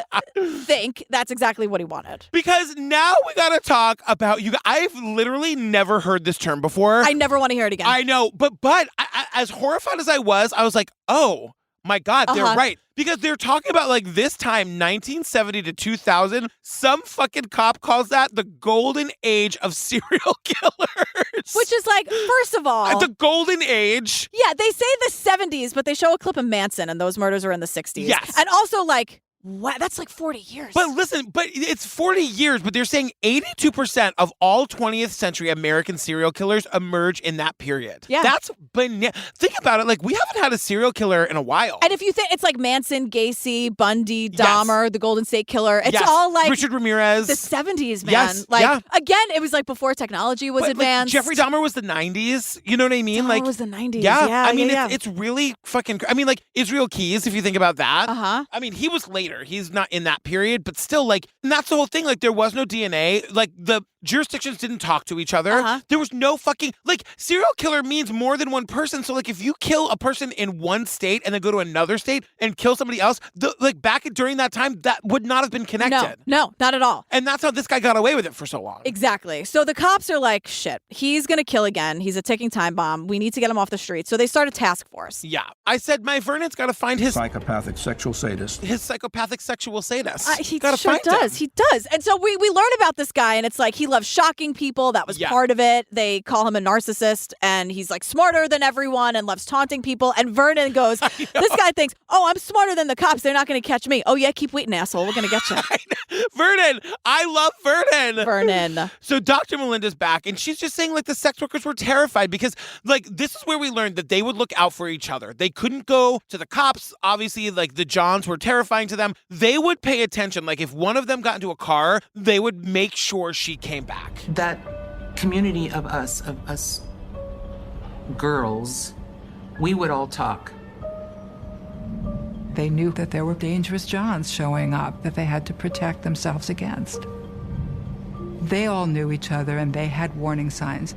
S2: think, that's exactly what he wanted.
S1: Because now we gotta talk about you. I've literally never heard this term before.
S2: I never want to hear it again.
S1: I know, but I, as horrified as I was like, oh my God, they're right. Because they're talking about like this time, 1970 to 2000, some fucking cop calls that the golden age of serial killers.
S2: Which is like, first of all,
S1: the golden age.
S2: Yeah, they say the 70s, but they show a clip of Manson and those murders are in the 60s.
S1: Yes.
S2: And also like, wow, that's like 40 years.
S1: But listen, it's 40 years, but they're saying 82% of all 20th century American serial killers emerge in that period.
S2: Yeah.
S1: That's think about it. Like, we haven't had a serial killer in a while.
S2: And if you think it's like Manson, Gacy, Bundy, Dahmer, the Golden State Killer, it's all like
S1: Richard Ramirez.
S2: the 70s, man.
S1: Yes,
S2: Like,
S1: yeah.
S2: again, it was like before technology was
S1: But,
S2: advanced.
S1: Like, Jeffrey Dahmer was the 90s. You know what I mean?
S2: Dahmer
S1: Like,
S2: was the 90s.
S1: Yeah.
S2: Yeah,
S1: I mean,
S2: yeah.
S1: It's really fucking. I mean, like Israel Keys. If you think about that.
S2: Uh-huh.
S1: I mean, he was later. He's not in that period, but still, like, and that's the whole thing. Like, there was no DNA. Like, the jurisdictions didn't talk to each other. There was no fucking, like, serial killer means more than one person. So, like, if you kill a person in one state and then go to another state and kill somebody else, back during that time, that would not have been connected.
S2: No, not at all.
S1: And that's how this guy got away with it for so long.
S2: Exactly. So the cops are like, shit, he's going to kill again. He's a ticking time bomb. We need to get him off the street. So they start a task force.
S1: Yeah. I said, my Vernon's got to find his
S8: psychopathic sexual sadist.
S1: His psychopathic sexual sadist.
S2: He
S1: gotta
S2: sure
S1: find
S2: does.
S1: him.
S2: He does. And so we learn about this guy, and it's like he loves shocking people. That was part of it. They call him a narcissist, and he's like smarter than everyone and loves taunting people. And Vernon goes, this guy thinks, oh, I'm smarter than the cops. They're not going to catch me. Oh, yeah, keep waiting, asshole. We're going to get you.
S1: Vernon. I love Vernon.
S2: Vernon.
S1: So Dr. Melinda's back, and she's just saying, like, the sex workers were terrified because, like, this is where we learned that they would look out for each other. They couldn't go to the cops. Obviously, like, the Johns were terrifying to them. They would pay attention. Like, if one of them got into a car, they would make sure she came back.
S13: That community of us girls, we would all talk.
S14: They knew that there were dangerous Johns showing up that they had to protect themselves against. They all knew each other and they had warning signs.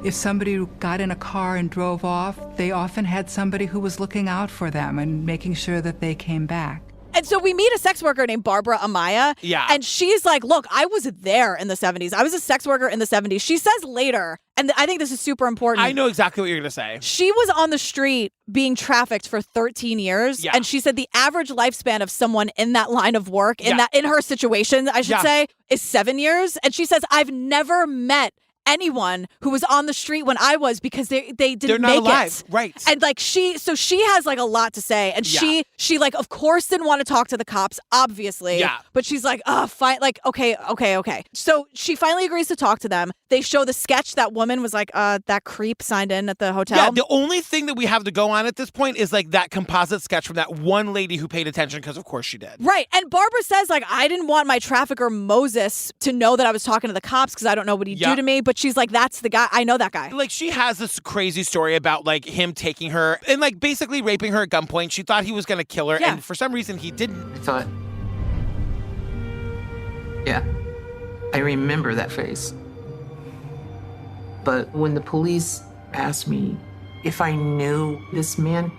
S14: If somebody got in a car and drove off, they often had somebody who was looking out for them and making sure that they came back.
S2: And so we meet a sex worker named Barbara Amaya.
S1: Yeah.
S2: And she's like, look, I was there in the 70s. I was a sex worker in the 70s. She says later, and I think this is super important.
S1: I know exactly what you're going to say.
S2: She was on the street being trafficked for 13 years.
S1: Yeah.
S2: And she said the average lifespan of someone in that line of work, in her situation, I should say, is 7 years. And she says, I've never met anyone who was on the street when I was because they didn't
S1: They're not
S2: make
S1: alive.
S2: it.
S1: Right.
S2: And like she has like a lot to say. And she like, of course didn't want to talk to the cops, obviously.
S1: Yeah.
S2: But she's like, fine. Like, okay. So she finally agrees to talk to them. They show the sketch. That woman was like, that creep signed in at the hotel.
S1: Yeah, the only thing that we have to go on at this point is like that composite sketch from that one lady who paid attention because of course she did.
S2: Right. And Barbara says, like, I didn't want my trafficker Moses to know that I was talking to the cops because I don't know what he'd do to me. But she's like, that's the guy. I know that guy.
S1: Like, she has this crazy story about, like, him taking her and, like, basically raping her at gunpoint. She thought he was going to kill her.
S2: Yeah.
S1: And for some reason, he didn't.
S13: I thought, yeah, I remember that face. But when the police asked me if I knew this man,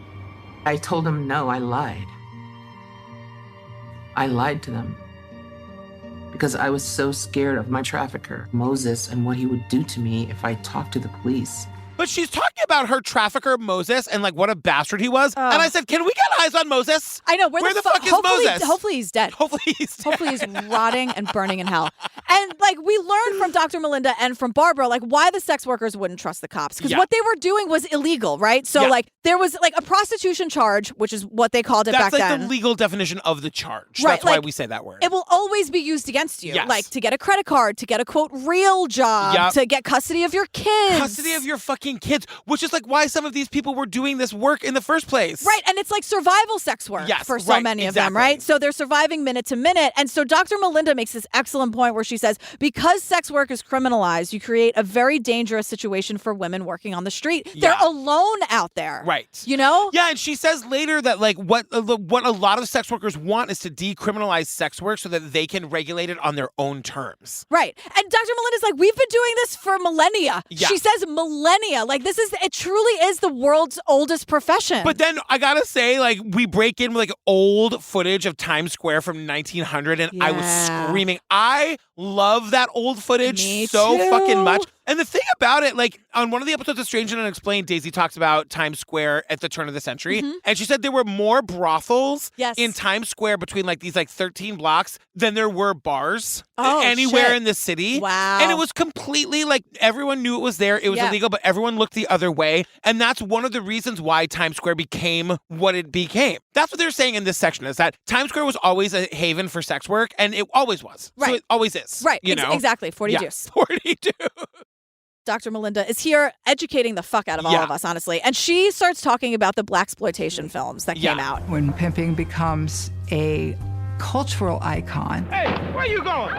S13: I told them no, I lied. I lied to them. Because I was so scared of my trafficker, Moses, and what he would do to me if I talked to the police.
S1: But she's talking about her trafficker, Moses, and, like, what a bastard he was. And I said, can we get eyes on Moses?
S2: I know.
S1: Where the fuck is Moses?
S2: Hopefully he's dead.
S1: Hopefully he's
S2: rotting and burning in hell. And, like, we learned from Dr. Melinda and from Barbara, like, why the sex workers wouldn't trust the cops. Because what they were doing was illegal, right? So, like, there was, like, a prostitution charge, which is what they called it back then.
S1: That's, like, the legal definition of the charge.
S2: Right,
S1: That's why we say that word.
S2: It will always be used against you.
S1: Yes.
S2: Like, to get a credit card, to get a, quote, real job, to get custody of your kids.
S1: Custody of your fucking kids, which is, like, why some of these people were doing this work in the first place.
S2: Right, and it's like survival sex work for so many of them, right? So they're surviving minute to minute. And so Dr. Melinda makes this excellent point where she says, because sex work is criminalized, you create a very dangerous situation for women working on the street. They're alone out there.
S1: Right.
S2: You know?
S1: Yeah, and she says later that, like, what a lot of sex workers want is to decriminalize sex work so that they can regulate it on their own terms.
S2: Right. And Dr. Melinda's like, we've been doing this for millennia.
S1: Yeah.
S2: She says millennia. Like, it truly is the world's oldest profession.
S1: But then I gotta say, like, we break in with, like, old footage of Times Square from 1900, and I was screaming. I love that old footage so fucking much. And the thing about it, like, on one of the episodes of Strange and Unexplained, Daisy talks about Times Square at the turn of the century.
S2: Mm-hmm.
S1: And she said there were more brothels in Times Square between, like, these, like, 13 blocks than there were bars anywhere in the city.
S2: Wow.
S1: And it was completely, like, everyone knew it was there. It was illegal, but everyone looked the other way. And that's one of the reasons why Times Square became what it became. That's what they're saying in this section, is that Times Square was always a haven for sex work, and it always was.
S2: Right.
S1: So it always is.
S2: Right.
S1: You know?
S2: Exactly. 40 juice.
S1: 42.
S2: Dr. Melinda is here educating the fuck out of all of us, honestly. And she starts talking about the blaxploitation films that came out.
S14: When pimping becomes a cultural icon.
S10: Hey, where you going?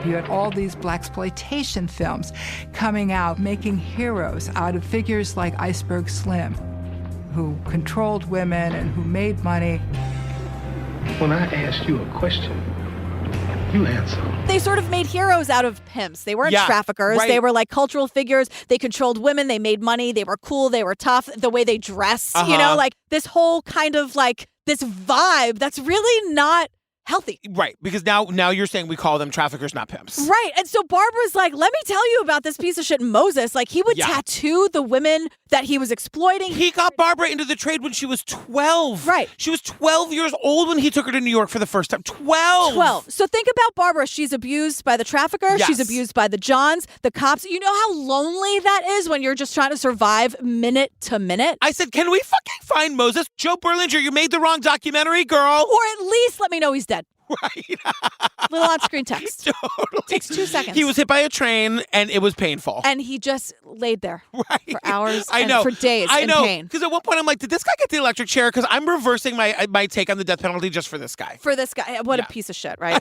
S14: You had all these blaxploitation films coming out, making heroes out of figures like Iceberg Slim, who controlled women and who made money.
S5: When I asked you a question,
S20: You answer.
S2: They sort of made heroes out of pimps. They weren't
S1: Yeah,
S2: traffickers.
S1: right.
S2: They were like cultural figures. They controlled women. They made money. They were cool. They were tough. The way they dressed, you know, like this whole kind of like this vibe that's really not healthy.
S1: Right, because now you're saying we call them traffickers, not pimps.
S2: Right. And so Barbara's like, let me tell you about this piece of shit Moses. Like, he would tattoo the women that he was exploiting.
S1: He got Barbara into the trade when she was 12.
S2: Right.
S1: She was 12 years old when he took her to New York for the first time. 12.
S2: So think about Barbara. She's abused by the trafficker.
S1: Yes.
S2: She's abused by the Johns, the cops. You know how lonely that is when you're just trying to survive minute to minute?
S1: I said, can we fucking find Moses? Joe Berlinger, you made the wrong documentary, girl.
S2: Or at least let me know he's dead.
S1: Right.
S2: Little on-screen text.
S1: Totally.
S2: Takes 2 seconds.
S1: He was hit by a train, and it was painful.
S2: And he just laid there for hours
S1: I know.
S2: for days in pain.
S1: Because at one point, I'm like, did this guy get the electric chair? Because I'm reversing my take on the death penalty just for this guy.
S2: For this guy. What a piece of shit, right?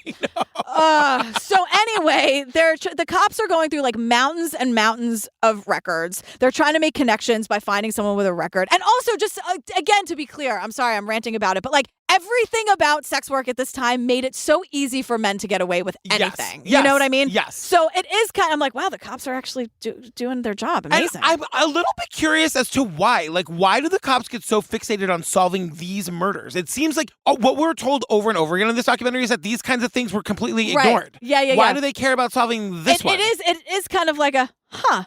S2: So anyway, the cops are going through like mountains and mountains of records. They're trying to make connections by finding someone with a record. And also just, again, to be clear, I'm sorry, I'm ranting about it, but like everything about sex work at this time made it so easy for men to get away with anything.
S1: Yes.
S2: You know what I mean?
S1: Yes.
S2: So it is kind of, I'm like, wow, the cops are actually doing their job. Amazing.
S1: And I'm a little bit curious as to why. Like, why do the cops get so fixated on solving these murders? It seems like what we're told over and over again in this documentary is that these kinds of things were completely ignored.
S2: Yeah.
S1: Why do they care about solving this one?
S2: It is kind of like a,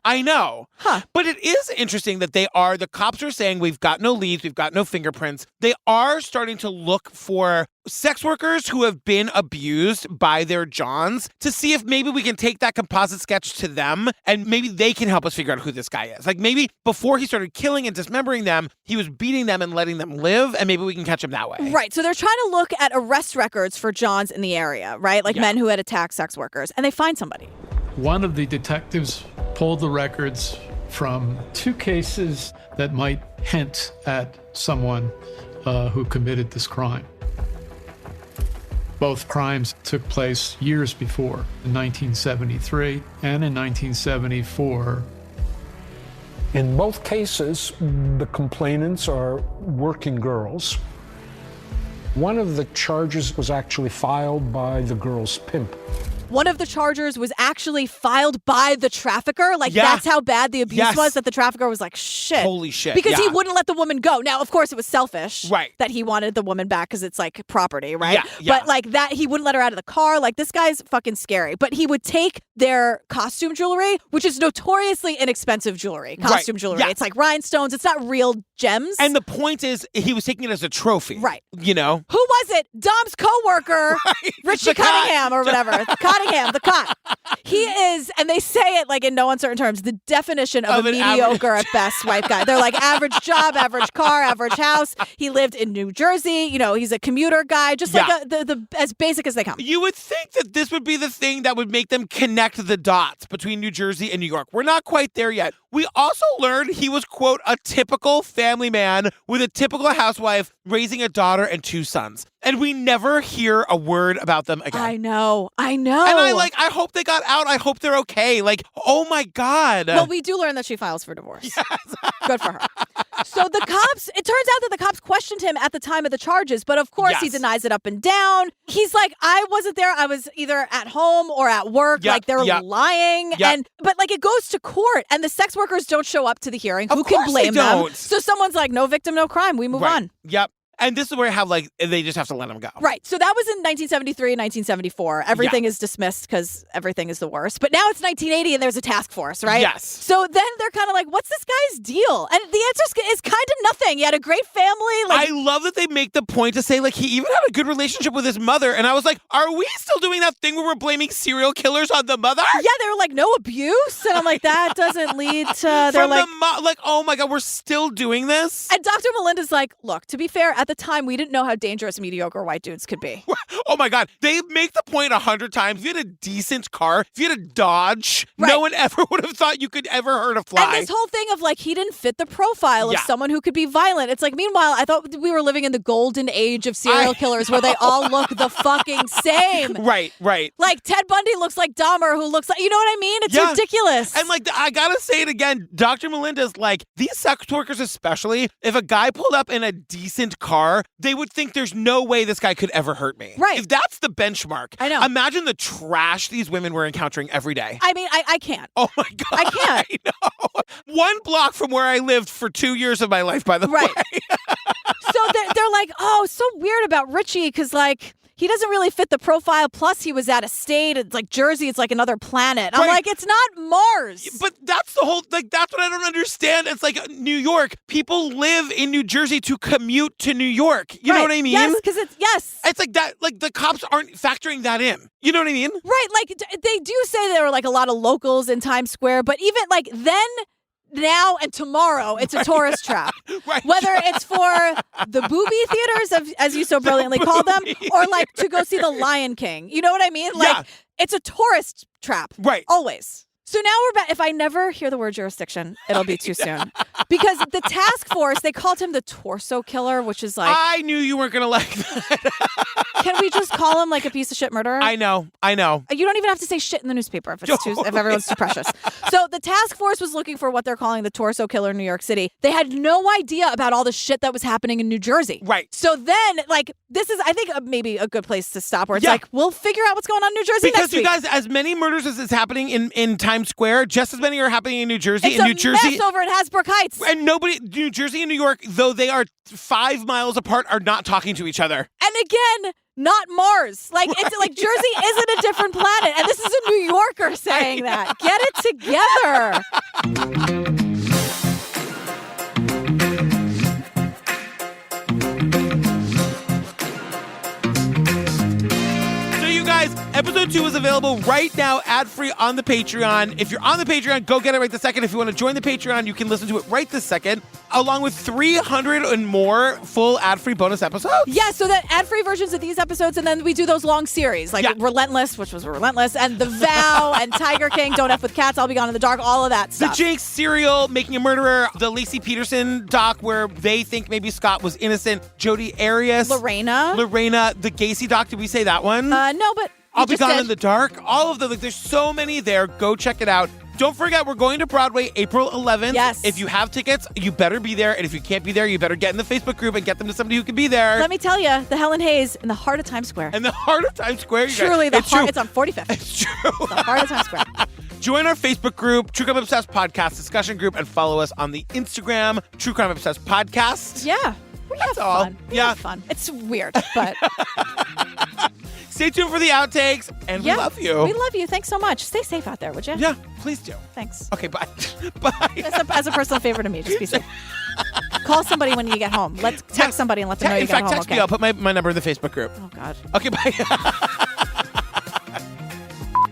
S1: I know. But it is interesting that the cops are saying we've got no leads, we've got no fingerprints. They are starting to look for sex workers who have been abused by their Johns to see if maybe we can take that composite sketch to them and maybe they can help us figure out who this guy is. Like maybe before he started killing and dismembering them, he was beating them and letting them live, and maybe we can catch him that way.
S2: Right. So they're trying to look at arrest records for Johns in the area, right? Like men who had attacked sex workers, and they find somebody.
S20: One of the detectives pulled the records from 2 cases that might hint at someone who committed this crime. Both crimes took place years before, in 1973 and in 1974.
S17: In both cases, the complainants are working girls. One of the charges was actually filed by the girl's pimp.
S2: One of the charges was actually filed by the trafficker. Like, that's how bad the abuse was, that the trafficker was like, shit.
S1: Holy shit.
S2: Because he wouldn't let the woman go. Now, of course, it was selfish.
S1: Right.
S2: That he wanted the woman back because it's like property, right?
S1: Yeah.
S2: But like that, he wouldn't let her out of the car. Like, this guy's fucking scary. But he would take their costume jewelry, which is notoriously inexpensive jewelry. Costume jewelry.
S1: Yeah.
S2: It's like rhinestones. It's not real gems.
S1: And the point is, he was taking it as a trophy.
S2: Right.
S1: You know?
S2: Who was it? Dom's coworker, Richie Cunningham or whatever. Cunningham, the cot. He is, and they say it like in no uncertain terms, the definition of a mediocre at best white guy. They're like average job, average car, average house. He lived in New Jersey. You know, he's a commuter guy, just like the as basic as they come.
S1: You would think that this would be the thing that would make them connect the dots between New Jersey and New York. We're not quite there yet. We also learned he was, quote, a typical family man with a typical housewife raising a daughter and 2 sons. And we never hear a word about them again.
S2: I know. And
S1: I hope they got out. I hope they're okay. Like, oh my God.
S2: Well, we do learn that she files for divorce. Yes. Good for her. So the cops, it turns out that the cops questioned him at the time of the charges, but of course he denies it up and down. He's like, I wasn't there. I was either at home or at work. Like they're lying. But like it goes to court and the sex workers don't show up to the hearing. Who can blame them? So someone's like, no victim, no crime. We move on.
S1: Yep. And this is where they just have to let him go.
S2: Right. So that was in 1973 and 1974. Everything is dismissed because everything is the worst. But now it's 1980 and there's a task force, right?
S1: Yes.
S2: So then they're kind of like, what's this guy's deal? And the answer is kind of nothing. He had a great family.
S1: I love that they make the point to say, like, he even had a good relationship with his mother. And I was like, are we still doing that thing where we're blaming serial killers on the mother?
S2: Yeah, they were like, no abuse. And I'm like, that doesn't lead to... They're like,
S1: oh my God, we're still doing this?
S2: And Dr. Melinda's like, look, to be fair, at the time, we didn't know how dangerous mediocre white dudes could be.
S1: Oh my God. They make the point 100 times. If you had a decent car, if you had a Dodge, no one ever would have thought you could ever hurt a fly.
S2: And this whole thing of like, he didn't fit the profile of someone who could be violent. It's like, meanwhile, I thought we were living in the golden age of serial killers where they all look the fucking same.
S1: Right.
S2: Like Ted Bundy looks like Dahmer, who looks like, you know what I mean? It's ridiculous.
S1: And like, I gotta say it again, Dr. Melinda's like, these sex workers especially, if a guy pulled up in a decent car, car, they would think there's no way this guy could ever hurt me.
S2: Right.
S1: If that's the benchmark,
S2: I know.
S1: Imagine the trash these women were encountering every day.
S2: I mean, I can't.
S1: Oh my God.
S2: I can't.
S1: I know. 1 block from where I lived for 2 years of my life, by the way.
S2: So they're like, oh, so weird about Richie because, like, he doesn't really fit the profile. Plus, he was out of state. It's like Jersey. It's like another planet. I'm like, it's not Mars.
S1: But that's the whole, like, that's what I don't understand. It's like New York. People live in New Jersey to commute to New York. You know what I mean?
S2: Yes, because
S1: It's like that, like, the cops aren't factoring that in. You know what I mean?
S2: Right. Like, they do say there were, like, a lot of locals in Times Square. But even, like, then, now, and tomorrow, it's a tourist trap. Whether it's for the booby theaters, as you so brilliantly call them, or, like, to go see The Lion King. You know what I mean? Like, it's a tourist trap.
S1: Right.
S2: Always. So now we're back. If I never hear the word jurisdiction, it'll be too soon. Because the task force, they called him the torso killer, which is like...
S1: I knew you weren't going to like that.
S2: Can we just call him like a piece of shit murderer?
S1: I know.
S2: You don't even have to say shit in the newspaper if everyone's too precious. So the task force was looking for what they're calling the torso killer in New York City. They had no idea about all the shit that was happening in New Jersey.
S1: Right.
S2: So then, like, this is, I think, maybe a good place to stop where it's like, we'll figure out what's going on in New Jersey
S1: because
S2: next week.
S1: Because you guys, as many murders as is happening in Times Square, just as many are happening in New Jersey.
S2: It's
S1: in
S2: a
S1: New Jersey,
S2: mess over in Hasbrook Heights.
S1: And New Jersey and New York, though they are 5 miles apart, are not talking to each other.
S2: And again, not Mars. Like, it's like Jersey isn't a different planet. And this is a New Yorker saying that. Get it together.
S1: Episode 2 is available right now, ad-free on the Patreon. If you're on the Patreon, go get it right this second. If you want to join the Patreon, you can listen to it right this second, along with 300 and more full ad-free bonus episodes.
S2: Yeah, so that ad-free versions of these episodes, and then we do those long series, like Relentless, which was Relentless, and The Vow, and Tiger King, Don't F with Cats, I'll Be Gone in the Dark, all of that stuff.
S1: The Jinx, Serial, Making a Murderer, the Lacey Peterson doc where they think maybe Scott was innocent, Jodi Arias.
S2: Lorena,
S1: the Gacy doc, did we say that one?
S2: No, but...
S1: I'll Be Gone in the Dark. All of them. Like, there's so many there. Go check it out. Don't forget, we're going to Broadway April 11th.
S2: Yes.
S1: If you have tickets, you better be there. And if you can't be there, you better get in the Facebook group and get them to somebody who can be there.
S2: Let me tell you, the Helen Hayes in the heart of Times Square.
S1: In the heart of Times Square.
S2: Truly,
S1: it's true.
S2: It's on 45th.
S1: It's true.
S2: It's the heart of Times Square.
S1: Join our Facebook group, True Crime Obsessed Podcast discussion group, and follow us on the Instagram, True Crime Obsessed Podcast.
S2: Yeah. We have fun. We have fun. It's weird, but...
S1: Stay tuned for the outtakes, and we love you.
S2: We love you. Thanks so much. Stay safe out there, would you?
S1: Yeah, please do.
S2: Thanks.
S1: Okay, bye. Bye.
S2: As a personal favor to me, just be safe. Call somebody when you get home. Let's text somebody and let them know you got home.
S1: In fact, text me. I'll put my number in the Facebook group.
S2: Oh, God.
S1: Okay, bye.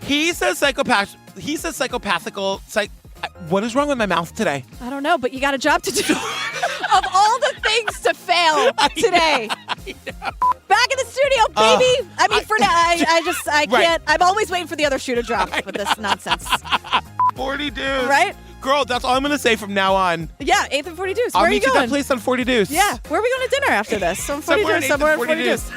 S1: He says psychopathical. What is wrong with my mouth today?
S2: I don't know, but you got a job to do. Of all the things to fail today. Back in the studio, baby. I mean, for now, I can't. I'm always waiting for the other shoe to drop with this nonsense.
S1: 40 Deuce.
S2: Right?
S1: Girl, that's all I'm going to say from now on.
S2: Yeah, 8th and 40 Deuce.
S1: I'll
S2: Where are you
S1: meet you
S2: going?
S1: that place on 40 Deuce.
S2: Yeah. Where are we going to dinner after this? On 40 Deuce. Somewhere on 40 Deuce.